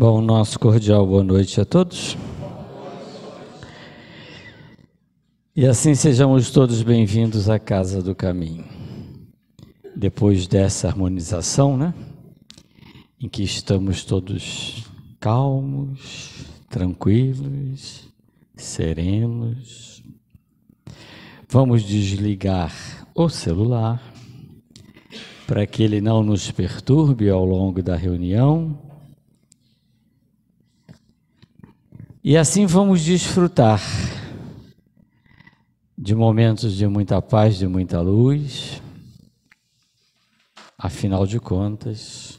Bom, nosso cordial boa noite a todos. E assim sejamos todos bem-vindos à Casa do Caminho. Depois dessa harmonização, em que estamos todos calmos, tranquilos, serenos, vamos desligar o celular para que ele não nos perturbe ao longo da reunião. E assim vamos desfrutar de momentos de muita paz, de muita luz. Afinal de contas,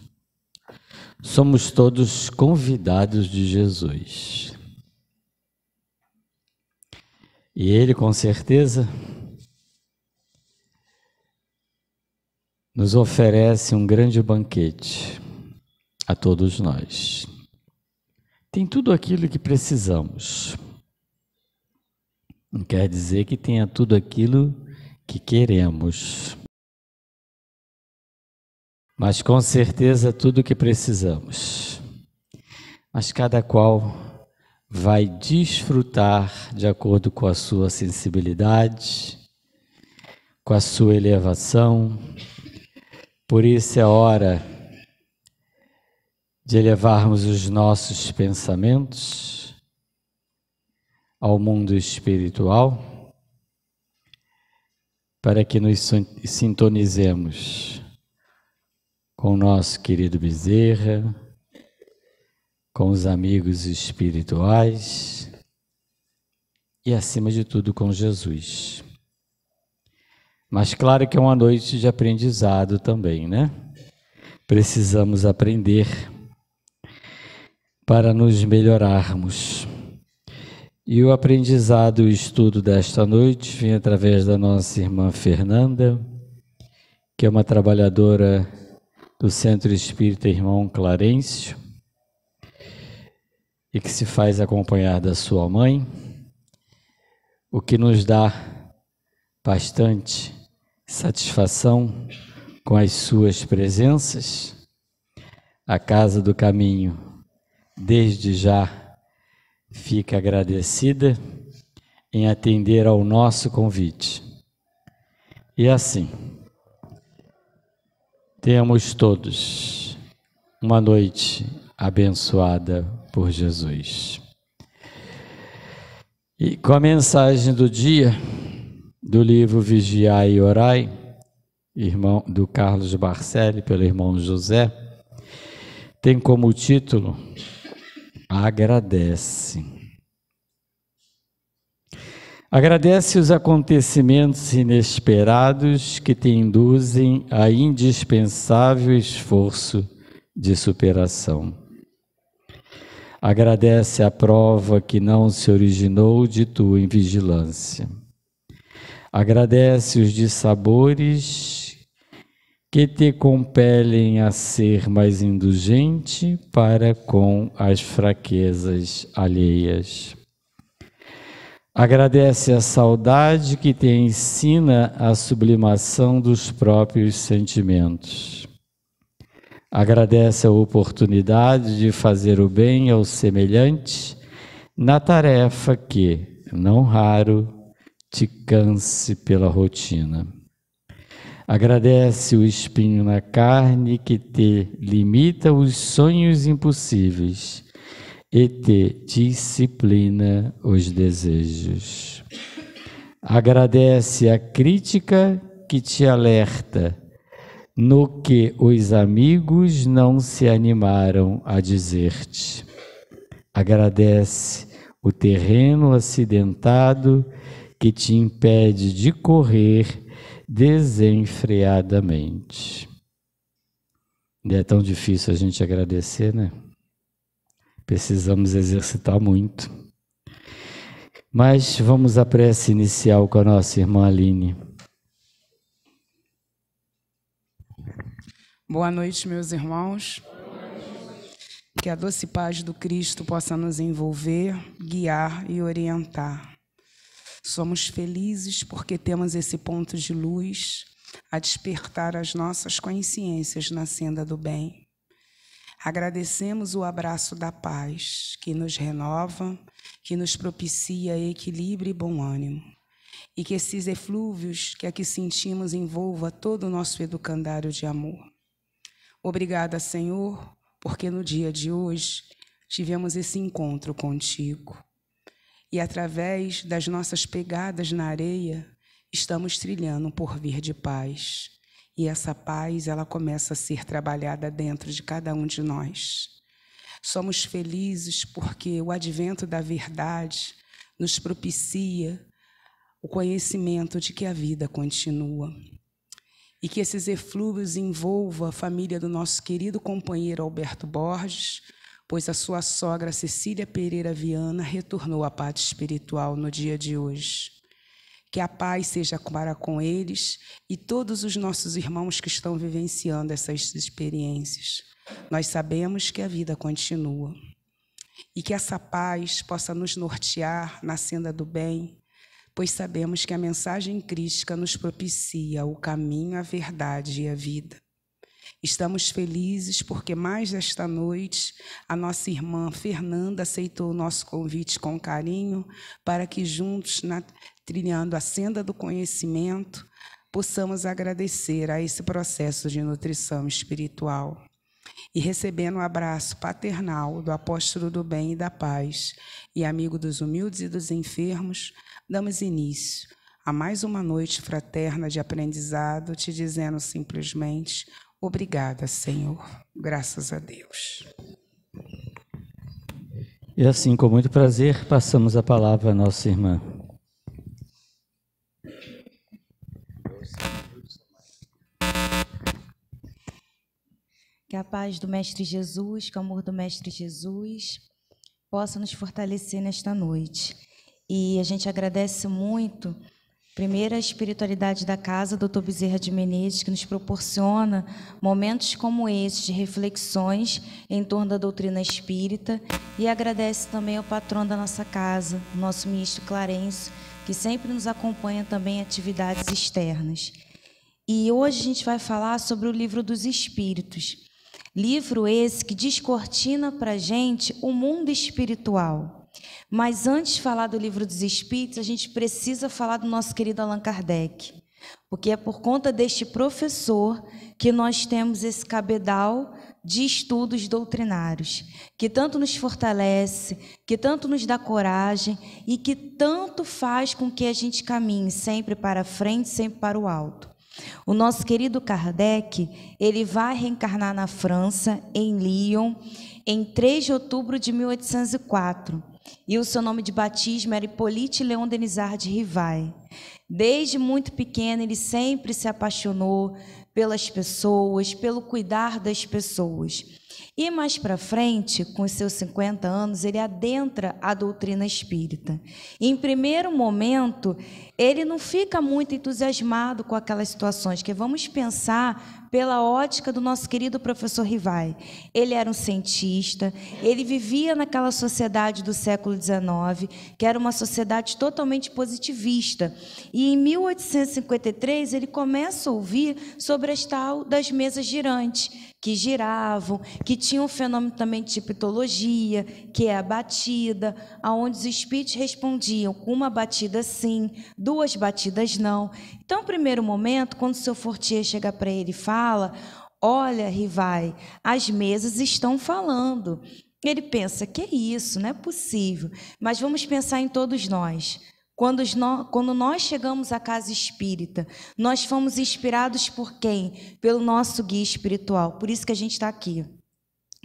somos todos convidados de Jesus. E Ele, com certeza, nos oferece um grande banquete a todos nós. Tem tudo aquilo que precisamos. Não quer dizer que tenha tudo aquilo que queremos. Mas com certeza tudo o que precisamos. Mas cada qual vai desfrutar de acordo com a sua sensibilidade, com a sua elevação. Por isso é hora de elevarmos os nossos pensamentos ao mundo espiritual, para que nos sintonizemos com o nosso querido Bezerra, com os amigos espirituais e, acima de tudo, com Jesus. Mas claro que é uma noite de aprendizado também, Precisamos aprender para nos melhorarmos. E o aprendizado e o estudo desta noite vem através da nossa irmã Fernanda, que é uma trabalhadora do Centro Espírita Irmão Clarencio e que se faz acompanhar da sua mãe, o que nos dá bastante satisfação com as suas presenças. A Casa do Caminho, desde já, fica agradecida em atender ao nosso convite. E assim, temos todos uma noite abençoada por Jesus. E com a mensagem do dia, do livro Vigiai e Orai, do Carlos Barcelli, pelo irmão José, tem como título: Agradece. Agradece os acontecimentos inesperados que te induzem a indispensável esforço de superação. Agradece a prova que não se originou de tua invigilância. Agradece os dissabores que te compelem a ser mais indulgente para com as fraquezas alheias. Agradece a saudade que te ensina a sublimação dos próprios sentimentos. Agradece a oportunidade de fazer o bem ao semelhante na tarefa que, não raro, te canse pela rotina. Agradece o espinho na carne que te limita os sonhos impossíveis e te disciplina os desejos. Agradece a crítica que te alerta no que os amigos não se animaram a dizer-te. Agradece o terreno acidentado que te impede de correr desenfreadamente. E é tão difícil a gente agradecer, Precisamos exercitar muito. Mas vamos à prece inicial com a nossa irmã Aline. Boa noite, meus irmãos. Que a doce paz do Cristo possa nos envolver, guiar e orientar. Somos felizes porque temos esse ponto de luz a despertar as nossas consciências na senda do bem. Agradecemos o abraço da paz, que nos renova, que nos propicia equilíbrio e bom ânimo. E que esses eflúvios que aqui sentimos envolva todo o nosso educandário de amor. Obrigada, Senhor, porque no dia de hoje tivemos esse encontro contigo. E através das nossas pegadas na areia, estamos trilhando um porvir de paz. E essa paz, ela começa a ser trabalhada dentro de cada um de nós. Somos felizes porque o advento da verdade nos propicia o conhecimento de que a vida continua. E que esses eflúvios envolvam a família do nosso querido companheiro Alberto Borges, pois a sua sogra Cecília Pereira Viana retornou à pátria espiritual no dia de hoje. Que a paz seja para com eles e todos os nossos irmãos que estão vivenciando essas experiências. Nós sabemos que a vida continua. E que essa paz possa nos nortear na senda do bem, pois sabemos que a mensagem crística nos propicia o caminho, a verdade e a vida. Estamos felizes porque mais esta noite a nossa irmã Fernanda aceitou o nosso convite com carinho para que juntos, trilhando a senda do conhecimento, possamos agradecer a esse processo de nutrição espiritual. E recebendo o abraço paternal do apóstolo do bem e da paz e amigo dos humildes e dos enfermos, damos início a mais uma noite fraterna de aprendizado, te dizendo simplesmente: obrigada, Senhor. Graças a Deus. E assim, com muito prazer, passamos a palavra à nossa irmã. Que a paz do Mestre Jesus, que o amor do Mestre Jesus possa nos fortalecer nesta noite. E a gente agradece muito, primeiro, a espiritualidade da casa, Dr. Bezerra de Menezes, que nos proporciona momentos como esses, de reflexões em torno da doutrina espírita, e agradece também ao patrão da nossa casa, o nosso ministro Clarencio, que sempre nos acompanha também em atividades externas. E hoje a gente vai falar sobre o Livro dos Espíritos. Livro esse que descortina para a gente o mundo espiritual. Mas antes de falar do Livro dos Espíritos, a gente precisa falar do nosso querido Allan Kardec, porque é por conta deste professor que nós temos esse cabedal de estudos doutrinários, que tanto nos fortalece, que tanto nos dá coragem e que tanto faz com que a gente caminhe sempre para frente, sempre para o alto. O nosso querido Kardec, ele vai reencarnar na França, em Lyon, em 3 de outubro de 1804. E o seu nome de batismo era Hippolyte Léon Denisard de Rivail. Desde muito pequeno, ele sempre se apaixonou pelas pessoas, pelo cuidar das pessoas. E mais para frente, com os seus 50 anos, ele adentra a doutrina espírita. E, em primeiro momento, ele não fica muito entusiasmado com aquelas situações, que vamos pensar pela ótica do nosso querido professor Rivail. Ele era um cientista, ele vivia naquela sociedade do século XIX, que era uma sociedade totalmente positivista. E em 1853, ele começa a ouvir sobre as tal das mesas girantes, que giravam, que tinham um fenômeno também de tipologia, que é a batida, aonde os espíritos respondiam com uma batida sim, 2 batidas não. Então, no primeiro momento, quando o seu Fortier chega para ele e fala: olha, Rivail, as mesas estão falando. Ele pensa: que é isso? Não é possível. Mas vamos pensar em todos nós. Quando nós chegamos à casa espírita, nós fomos inspirados por quem? Pelo nosso guia espiritual. Por isso que a gente está aqui.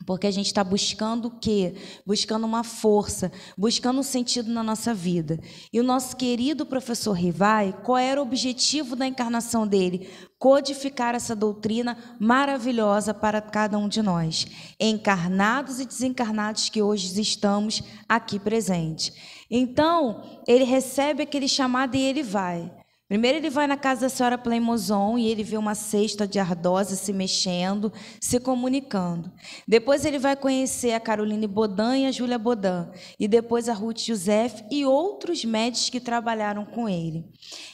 Porque a gente está buscando o quê? Buscando uma força, buscando um sentido na nossa vida. E o nosso querido professor Rivail, qual era o objetivo da encarnação dele? Codificar essa doutrina maravilhosa para cada um de nós, encarnados e desencarnados que hoje estamos aqui presentes. Então, ele recebe aquele chamado e ele vai. Primeiro ele vai na casa da senhora Plemozon e ele vê uma cesta de ardósia se mexendo, se comunicando. Depois ele vai conhecer a Caroline Bodin e a Júlia Bodin. E depois a Ruth Joseph e outros médicos que trabalharam com ele.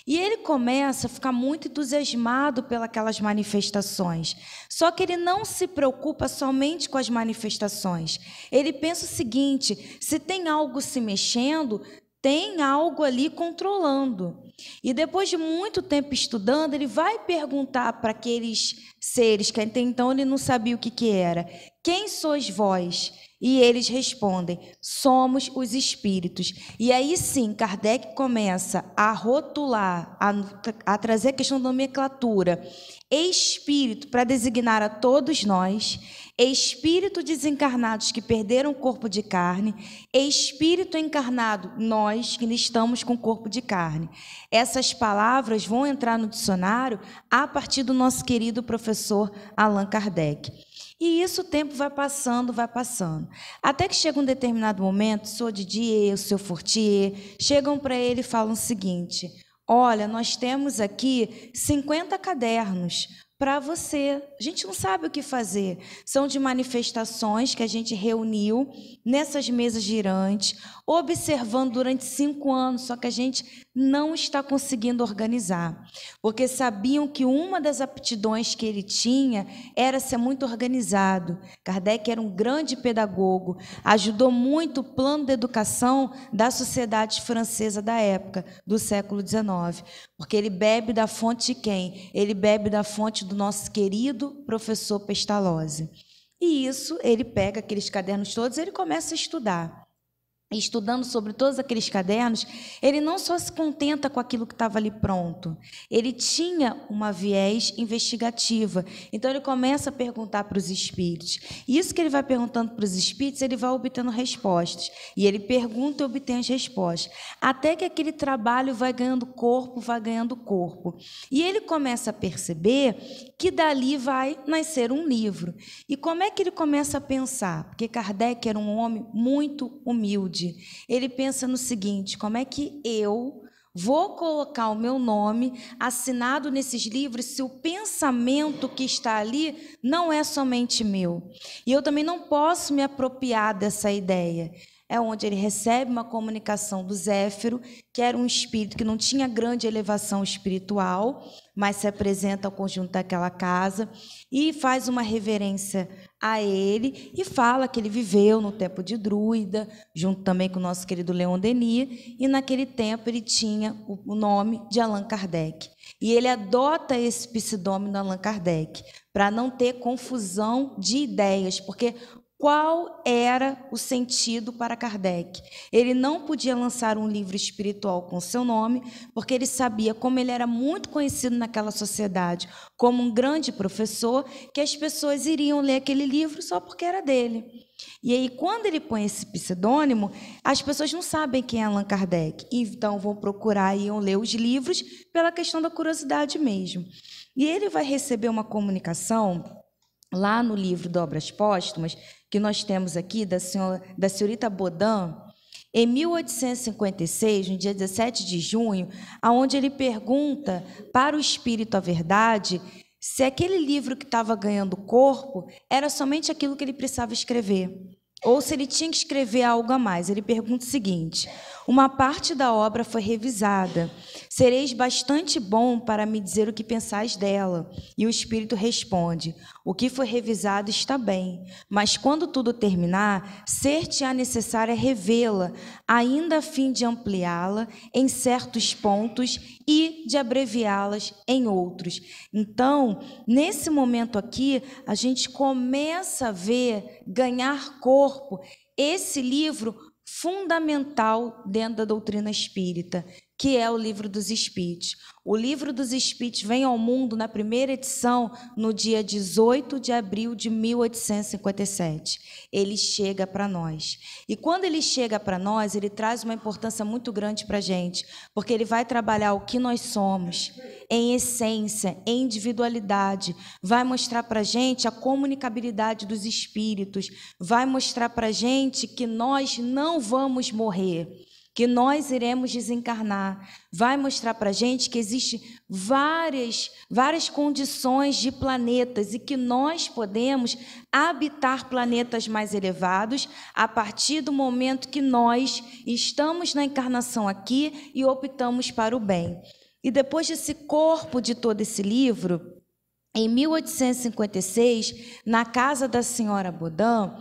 E ele começa a ficar muito entusiasmado pelas manifestações. Só que ele não se preocupa somente com as manifestações. Ele pensa o seguinte: se tem algo se mexendo, tem algo ali controlando. E depois de muito tempo estudando, ele vai perguntar para aqueles seres, que até então ele não sabia o que era: quem sois vós? E eles respondem: somos os espíritos. E aí sim, Kardec começa a rotular, a trazer a questão da nomenclatura. Espírito, para designar a todos nós, espírito desencarnados que perderam o corpo de carne, espírito encarnado, nós que estamos com o corpo de carne. Essas palavras vão entrar no dicionário a partir do nosso querido professor Allan Kardec. E isso o tempo vai passando, até que chega um determinado momento, o senhor Didier, o senhor Fortier, chegam para ele e falam o seguinte: olha, nós temos aqui 50 cadernos para você. A gente não sabe o que fazer. São de manifestações que a gente reuniu nessas mesas girantes, observando durante 5 anos, só que a gente não está conseguindo organizar. Porque sabiam que uma das aptidões que ele tinha era ser muito organizado. Kardec era um grande pedagogo, ajudou muito o plano de educação da sociedade francesa da época, do século XIX. Porque ele bebe da fonte de quem? Ele bebe da fonte do nosso querido professor Pestalozzi. E isso, ele pega aqueles cadernos todos, ele começa a estudar. Estudando sobre todos aqueles cadernos, ele não só se contenta com aquilo que estava ali pronto, ele tinha uma viés investigativa. Então, ele começa a perguntar para os espíritos. E isso que ele vai perguntando para os espíritos, ele vai obtendo respostas. E ele pergunta e obtém as respostas. Até que aquele trabalho vai ganhando corpo. E ele começa a perceber que dali vai nascer um livro. E como é que ele começa a pensar? Porque Kardec era um homem muito humilde. Ele pensa no seguinte: como é que eu vou colocar o meu nome assinado nesses livros se o pensamento que está ali não é somente meu? E eu também não posso me apropriar dessa ideia. É onde ele recebe uma comunicação do Zéfiro, que era um espírito que não tinha grande elevação espiritual, mas se apresenta ao conjunto daquela casa e faz uma reverência a ele e fala que ele viveu no tempo de Druida, junto também com o nosso querido Leon Denis, e naquele tempo ele tinha o nome de Allan Kardec. E ele adota esse pseudônimo Allan Kardec, para não ter confusão de ideias, porque qual era o sentido para Kardec? Ele não podia lançar um livro espiritual com seu nome, porque ele sabia, como ele era muito conhecido naquela sociedade, como um grande professor, que as pessoas iriam ler aquele livro só porque era dele. E aí, quando ele põe esse pseudônimo, as pessoas não sabem quem é Allan Kardec, então vão procurar e iam ler os livros pela questão da curiosidade mesmo. E ele vai receber uma comunicação lá no livro de Obras Póstumas, que nós temos aqui, da senhorita Bodin, em 1856, no dia 17 de junho, onde ele pergunta para o Espírito a verdade se aquele livro que estava ganhando corpo era somente aquilo que ele precisava escrever, ou se ele tinha que escrever algo a mais. Ele pergunta o seguinte: uma parte da obra foi revisada. Sereis bastante bom para me dizer o que pensais dela. E o Espírito responde: o que foi revisado está bem, mas quando tudo terminar, ser-te-á necessário revê-la, ainda a fim de ampliá-la em certos pontos e de abreviá-las em outros. Então, nesse momento aqui, a gente começa a ver, ganhar corpo, esse livro fundamental dentro da doutrina espírita, que é o Livro dos Espíritos. O Livro dos Espíritos vem ao mundo na primeira edição no dia 18 de abril de 1857. Ele chega para nós. E quando ele chega para nós, ele traz uma importância muito grande para a gente, porque ele vai trabalhar o que nós somos, em essência, em individualidade, vai mostrar para a gente a comunicabilidade dos espíritos, vai mostrar para a gente que nós não vamos morrer. que nós iremos desencarnar. Vai mostrar para a gente que existem várias condições de planetas e que nós podemos habitar planetas mais elevados a partir do momento que nós estamos na encarnação aqui e optamos para o bem. E depois desse corpo de todo esse livro, em 1856, na casa da senhora Baudin,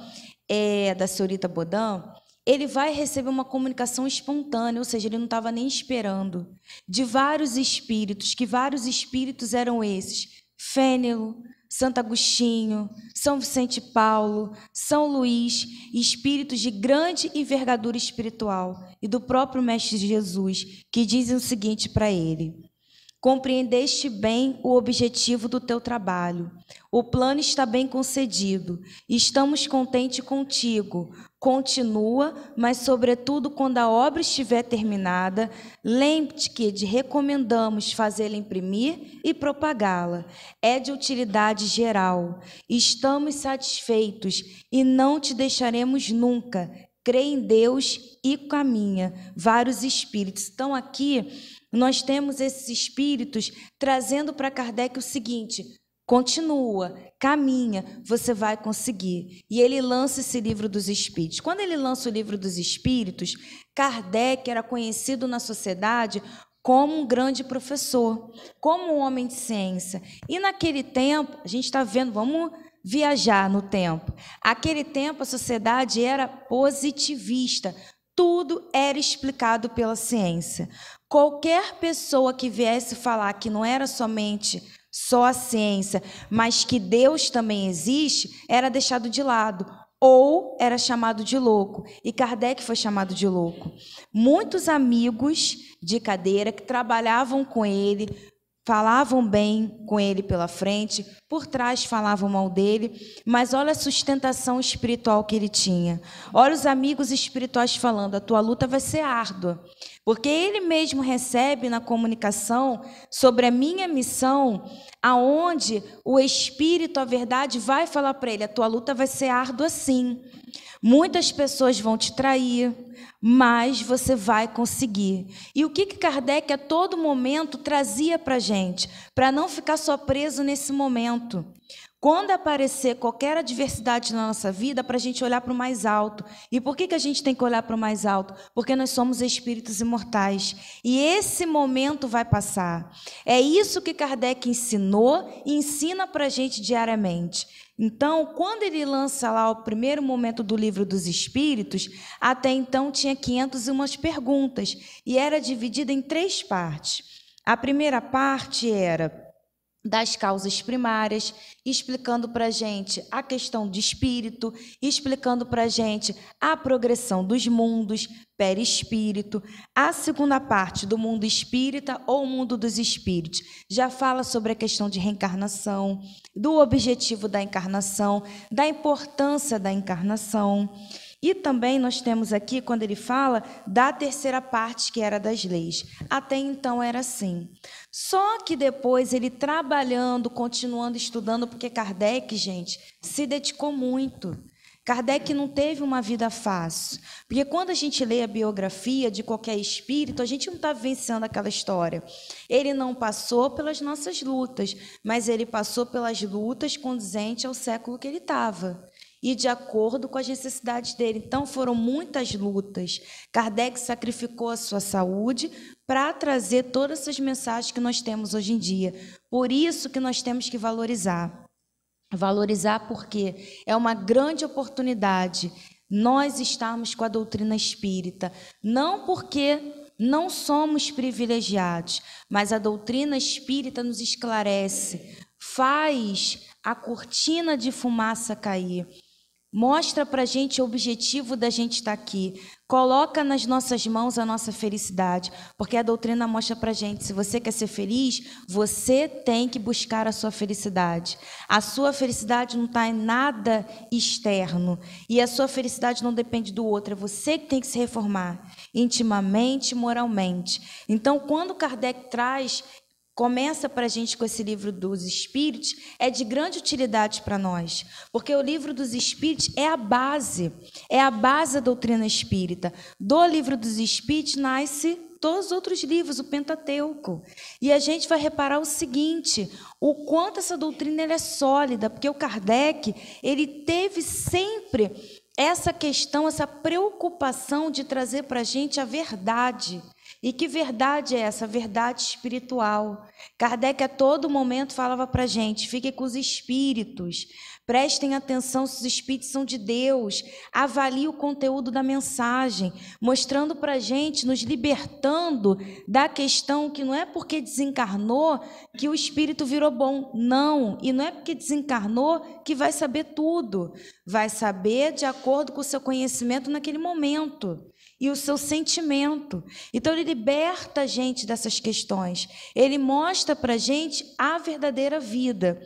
da senhorita Baudin, ele vai receber uma comunicação espontânea, ou seja, ele não estava nem esperando, de vários espíritos, que vários espíritos eram esses: Fênelon, Santo Agostinho, São Vicente Paulo, São Luís, espíritos de grande envergadura espiritual, e do próprio Mestre Jesus, que dizem o seguinte para ele: compreendeste bem o objetivo do teu trabalho. O plano está bem concedido. Estamos contentes contigo. Continua, mas, sobretudo, quando a obra estiver terminada, lembre-te que te recomendamos fazê-la imprimir e propagá-la. É de utilidade geral. Estamos satisfeitos e não te deixaremos nunca. Crê em Deus e caminha. Vários espíritos. Então, aqui nós temos esses espíritos trazendo para Kardec o seguinte: continua, caminha, você vai conseguir. E ele lança esse livro dos Espíritos. Quando ele lança o livro dos Espíritos, Kardec era conhecido na sociedade como um grande professor, como um homem de ciência. E naquele tempo, a gente está vendo, vamos viajar no tempo. Aquele tempo a sociedade era positivista. Tudo era explicado pela ciência. Qualquer pessoa que viesse falar que não era somente só a ciência, mas que Deus também existe, era deixado de lado ou era chamado de louco. E Kardec foi chamado de louco. Muitos amigos de cadeira que trabalhavam com ele, falavam bem com ele pela frente, por trás falavam mal dele, mas olha a sustentação espiritual que ele tinha. Olha os amigos espirituais falando: a tua luta vai ser árdua. Porque ele mesmo recebe na comunicação sobre a minha missão, aonde o Espírito, a verdade, vai falar para ele: a tua luta vai ser árdua sim. Muitas pessoas vão te trair, mas você vai conseguir. E o que Kardec a todo momento trazia para a gente? Para não ficar só preso nesse momento. Quando aparecer qualquer adversidade na nossa vida, para a gente olhar para o mais alto. E por que a gente tem que olhar para o mais alto? Porque nós somos espíritos imortais. E esse momento vai passar. É isso que Kardec ensinou e ensina para a gente diariamente. Então, quando ele lança lá o primeiro momento do Livro dos Espíritos, até então tinha 501 perguntas. E era dividida em 3 partes. A primeira parte era das causas primárias, explicando para a gente a questão de espírito, explicando para a gente a progressão dos mundos, perispírito. A segunda parte do mundo espírita ou mundo dos espíritos já fala sobre a questão de reencarnação, do objetivo da encarnação, da importância da encarnação. E também nós temos aqui, quando ele fala da terceira parte, que era das leis. Até então era assim. Só que depois ele trabalhando, continuando estudando, porque Kardec, gente, se dedicou muito. Kardec não teve uma vida fácil. Porque quando a gente lê a biografia de qualquer espírito, a gente não está vivenciando aquela história. Ele não passou pelas nossas lutas, mas ele passou pelas lutas condizentes ao século que ele estava. E de acordo com as necessidades dele. Então, foram muitas lutas. Kardec sacrificou a sua saúde para trazer todas essas mensagens que nós temos hoje em dia. Por isso que nós temos que valorizar. Valorizar porque é uma grande oportunidade nós estarmos com a doutrina espírita. Não porque não somos privilegiados, mas a doutrina espírita nos esclarece, faz a cortina de fumaça cair. Mostra para a gente o objetivo da gente estar aqui. Coloca nas nossas mãos a nossa felicidade. Porque a doutrina mostra para a gente, se você quer ser feliz, você tem que buscar a sua felicidade. A sua felicidade não está em nada externo. E a sua felicidade não depende do outro. É você que tem que se reformar, intimamente e moralmente. Então, quando Kardec traz começa para a gente com esse livro dos Espíritos, é de grande utilidade para nós, porque o livro dos Espíritos é a base da doutrina espírita. Do livro dos Espíritos nasce todos os outros livros, o Pentateuco. E a gente vai reparar o seguinte, o quanto essa doutrina ela é sólida, porque o Kardec, ele teve sempre essa questão, essa preocupação de trazer para a gente a verdade. E que verdade é essa? Verdade espiritual. Kardec a todo momento falava para a gente, fiquem com os espíritos, prestem atenção se os espíritos são de Deus, avalie o conteúdo da mensagem, mostrando para a gente, nos libertando da questão que não é porque desencarnou que o espírito virou bom, não, e não é porque desencarnou que vai saber tudo, vai saber de acordo com o seu conhecimento naquele momento e o seu sentimento. Então ele liberta a gente dessas questões, ele mostra para a gente a verdadeira vida.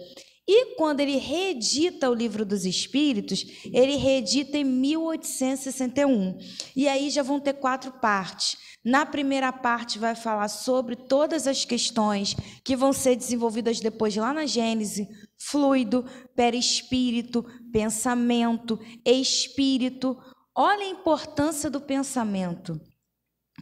E quando ele reedita o Livro dos Espíritos, ele reedita em 1861. E aí já vão ter 4 partes. Na primeira parte vai falar sobre todas as questões que vão ser desenvolvidas depois lá na Gênese: fluido, perispírito, pensamento, espírito. Olha a importância do pensamento.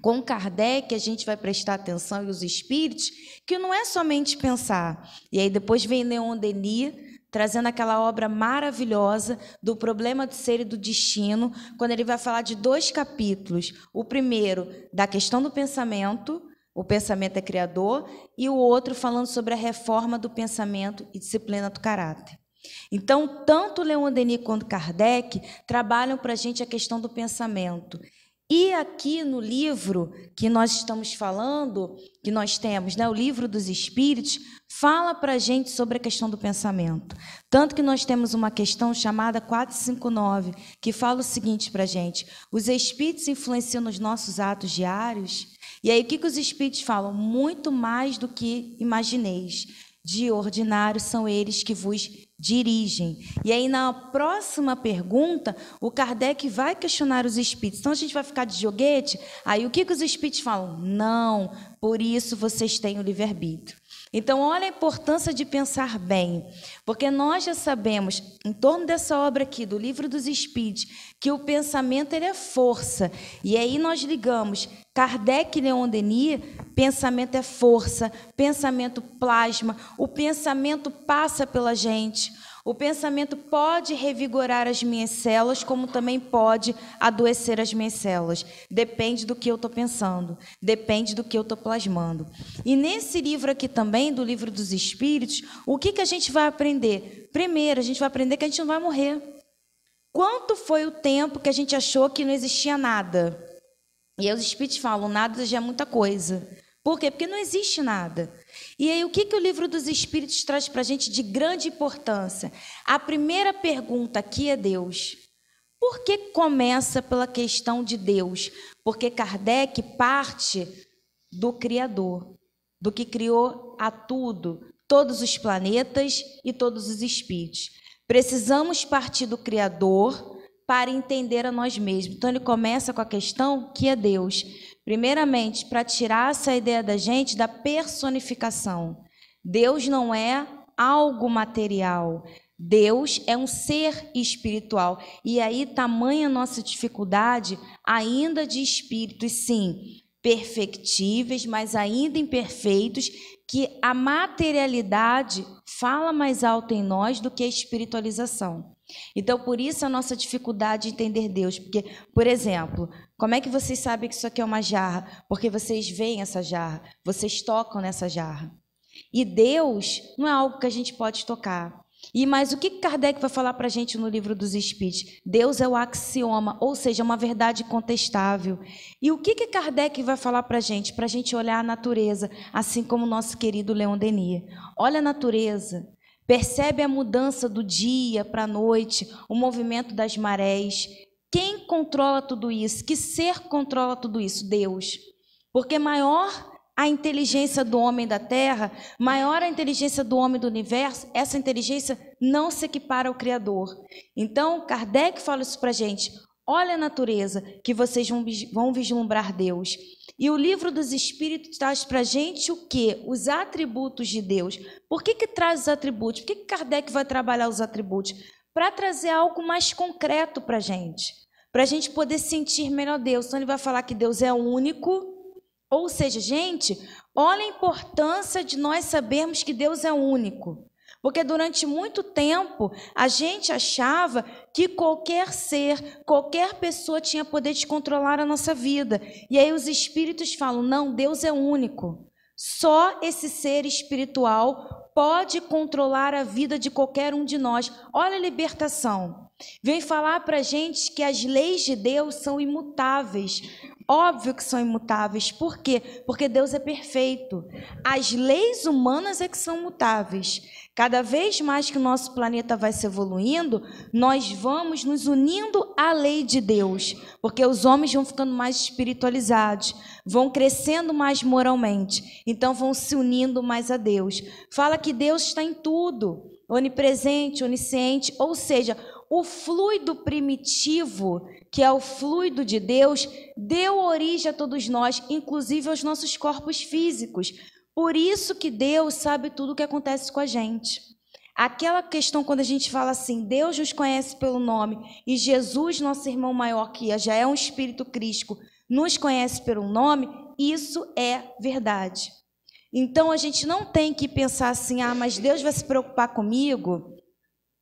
Com Kardec, a gente vai prestar atenção, e os espíritos, que não é somente pensar. E aí depois vem Leon Denis, trazendo aquela obra maravilhosa do problema do ser e do destino, quando ele vai falar de 2 capítulos. O primeiro, da questão do pensamento, o pensamento é criador, e o outro falando sobre a reforma do pensamento e disciplina do caráter. Então, tanto Leon Denis quanto Kardec trabalham para a gente a questão do pensamento. E aqui no livro que nós estamos falando, que nós temos, né, o Livro dos Espíritos, fala para a gente sobre a questão do pensamento. Tanto que nós temos uma questão chamada 459, que fala o seguinte para a gente: os espíritos influenciam nos nossos atos diários? E aí o que os espíritos falam? Muito mais do que imagineis. De ordinário são eles que vos dirigem. E aí, na próxima pergunta, o Kardec vai questionar os espíritos. Então, a gente vai ficar de joguete? Aí, o que os espíritos falam? Não, por isso vocês têm o livre-arbítrio. Então, olha a importância de pensar bem, porque nós já sabemos, em torno dessa obra aqui, do Livro dos Espíritos, que o pensamento ele é força. E aí nós ligamos Kardec e Leon Denis, pensamento é força, pensamento plasma, o pensamento passa pela gente. O pensamento pode revigorar as minhas células, como também pode adoecer as minhas células. Depende do que eu estou pensando, depende do que eu estou plasmando. E nesse livro aqui também, do Livro dos Espíritos, o que a gente vai aprender? Primeiro, a gente vai aprender que a gente não vai morrer. Quanto foi o tempo que a gente achou que não existia nada? E aí os espíritos falam, nada já é muita coisa. Por quê? Porque não existe nada. E aí, o que o Livro dos Espíritos traz para a gente de grande importância? A primeira pergunta aqui é Deus. Por que começa pela questão de Deus? Porque Kardec parte do Criador, do que criou a tudo, todos os planetas e todos os espíritos. Precisamos partir do Criador para entender a nós mesmos. Então, ele começa com a questão que é Deus. Primeiramente, para tirar essa ideia da gente da personificação. Deus não é algo material. Deus é um ser espiritual. E aí, tamanha nossa dificuldade ainda de espíritos, sim, perfectíveis, mas ainda imperfeitos, que a materialidade fala mais alto em nós do que a espiritualização. Então, por isso a nossa dificuldade de entender Deus. Porque, por exemplo, como é que vocês sabem que isso aqui é uma jarra? Porque vocês veem essa jarra, vocês tocam nessa jarra. E Deus não é algo que a gente pode tocar. Mas o que Kardec vai falar para a gente no Livro dos Espíritos? Deus é o axioma, ou seja, uma verdade incontestável. E o que Kardec vai falar para a gente? Para a gente olhar a natureza, assim como o nosso querido Leon Denis. Olha a natureza. Percebe a mudança do dia para a noite, o movimento das marés. Quem controla tudo isso? Que ser controla tudo isso? Deus. Porque maior a inteligência do homem da Terra, maior a inteligência do homem do universo, essa inteligência não se equipara ao Criador. Então, Kardec fala isso para a gente. Olha a natureza, que vocês vão vislumbrar Deus. E o livro dos Espíritos traz para a gente o quê? Os atributos de Deus. Por que traz os atributos? Por que Kardec vai trabalhar os atributos? Para trazer algo mais concreto para a gente poder sentir melhor Deus. Então ele vai falar que Deus é único, ou seja, gente, olha a importância de nós sabermos que Deus é único. Porque durante muito tempo a gente achava que qualquer ser, qualquer pessoa tinha poder de controlar a nossa vida. E aí os espíritos falam, não, Deus é único. Só esse ser espiritual pode controlar a vida de qualquer um de nós. Olha a libertação. Vem falar para a gente que as leis de Deus são imutáveis. Óbvio que são imutáveis. Por quê? Porque Deus é perfeito. As leis humanas é que são mutáveis. Cada vez mais que o nosso planeta vai se evoluindo, nós vamos nos unindo à lei de Deus, porque os homens vão ficando mais espiritualizados, vão crescendo mais moralmente, então vão se unindo mais a Deus. Fala que Deus está em tudo, onipresente, onisciente, ou seja, o fluido primitivo, que é o fluido de Deus, deu origem a todos nós, inclusive aos nossos corpos físicos. Por isso que Deus sabe tudo o que acontece com a gente. Aquela questão quando a gente fala assim, Deus nos conhece pelo nome e Jesus, nosso irmão maior, que já é um espírito crístico, nos conhece pelo nome, isso é verdade. Então a gente não tem que pensar assim, mas Deus vai se preocupar comigo?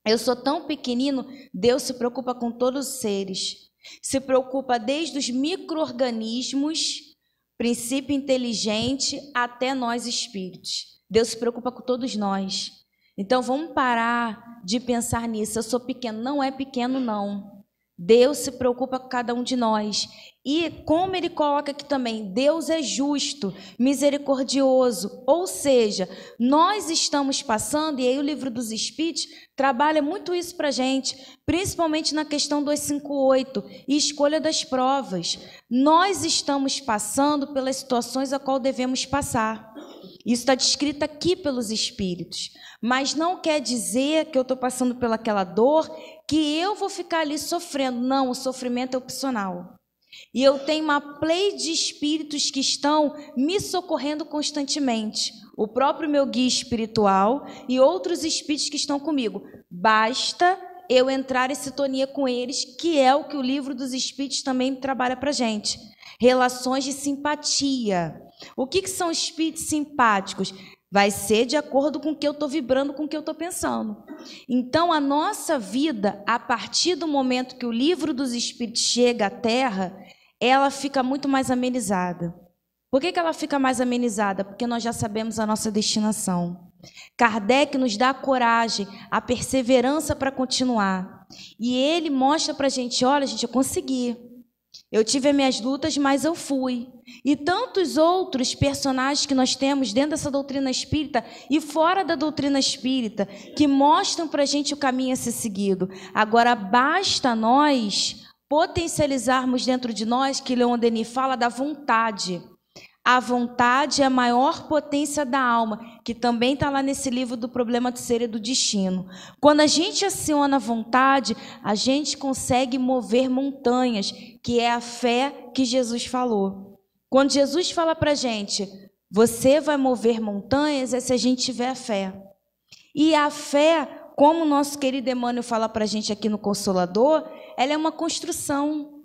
Eu sou tão pequenino. Deus se preocupa com todos os seres. Se preocupa desde os micro-organismos, princípio inteligente, até nós espíritos. Deus se preocupa com todos nós. Então vamos parar de pensar nisso. Eu sou pequeno. Não é pequeno, não. Deus se preocupa com cada um de nós. E como ele coloca aqui também, Deus é justo, misericordioso. Ou seja, nós estamos passando, e aí o livro dos Espíritos trabalha muito isso para a gente, principalmente na questão 258, e escolha das provas. Nós estamos passando pelas situações a qual devemos passar. Isso está descrito aqui pelos Espíritos. Mas não quer dizer que eu estou passando pelaquela dor, que eu vou ficar ali sofrendo. Não, o sofrimento é opcional. E eu tenho uma play de espíritos que estão me socorrendo constantemente. O próprio meu guia espiritual e outros espíritos que estão comigo. Basta eu entrar em sintonia com eles, que é o que o livro dos Espíritos também trabalha para a gente. Relações de simpatia. O que são espíritos simpáticos? Vai ser de acordo com o que eu estou vibrando, com o que eu estou pensando. Então, a nossa vida, a partir do momento que o livro dos Espíritos chega à Terra, ela fica muito mais amenizada. Por que ela fica mais amenizada? Porque nós já sabemos a nossa destinação. Kardec nos dá a coragem, a perseverança para continuar. E ele mostra para a gente, olha, gente, eu consegui. Eu tive as minhas lutas, mas eu fui. E tantos outros personagens que nós temos dentro dessa doutrina espírita e fora da doutrina espírita, que mostram para a gente o caminho a ser seguido. Agora, basta nós potencializarmos dentro de nós, que Leon Denis fala da vontade. A vontade é a maior potência da alma, que também está lá nesse livro do Problema do Ser e do Destino. Quando a gente aciona a vontade, a gente consegue mover montanhas, que é a fé que Jesus falou. Quando Jesus fala para a gente, você vai mover montanhas, é se a gente tiver fé. E a fé, como o nosso querido Emmanuel fala para a gente aqui no Consolador, ela é uma construção.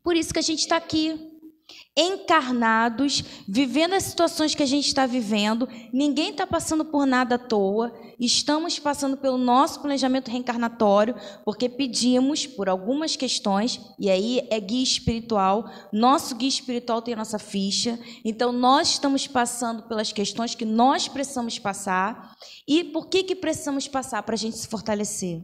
Por isso que a gente está aqui. Encarnados, vivendo as situações que a gente está vivendo, ninguém está passando por nada à toa, estamos passando pelo nosso planejamento reencarnatório, porque pedimos por algumas questões, e aí é guia espiritual, nosso guia espiritual tem a nossa ficha, então nós estamos passando pelas questões que nós precisamos passar. E por que precisamos passar? Para a gente se fortalecer.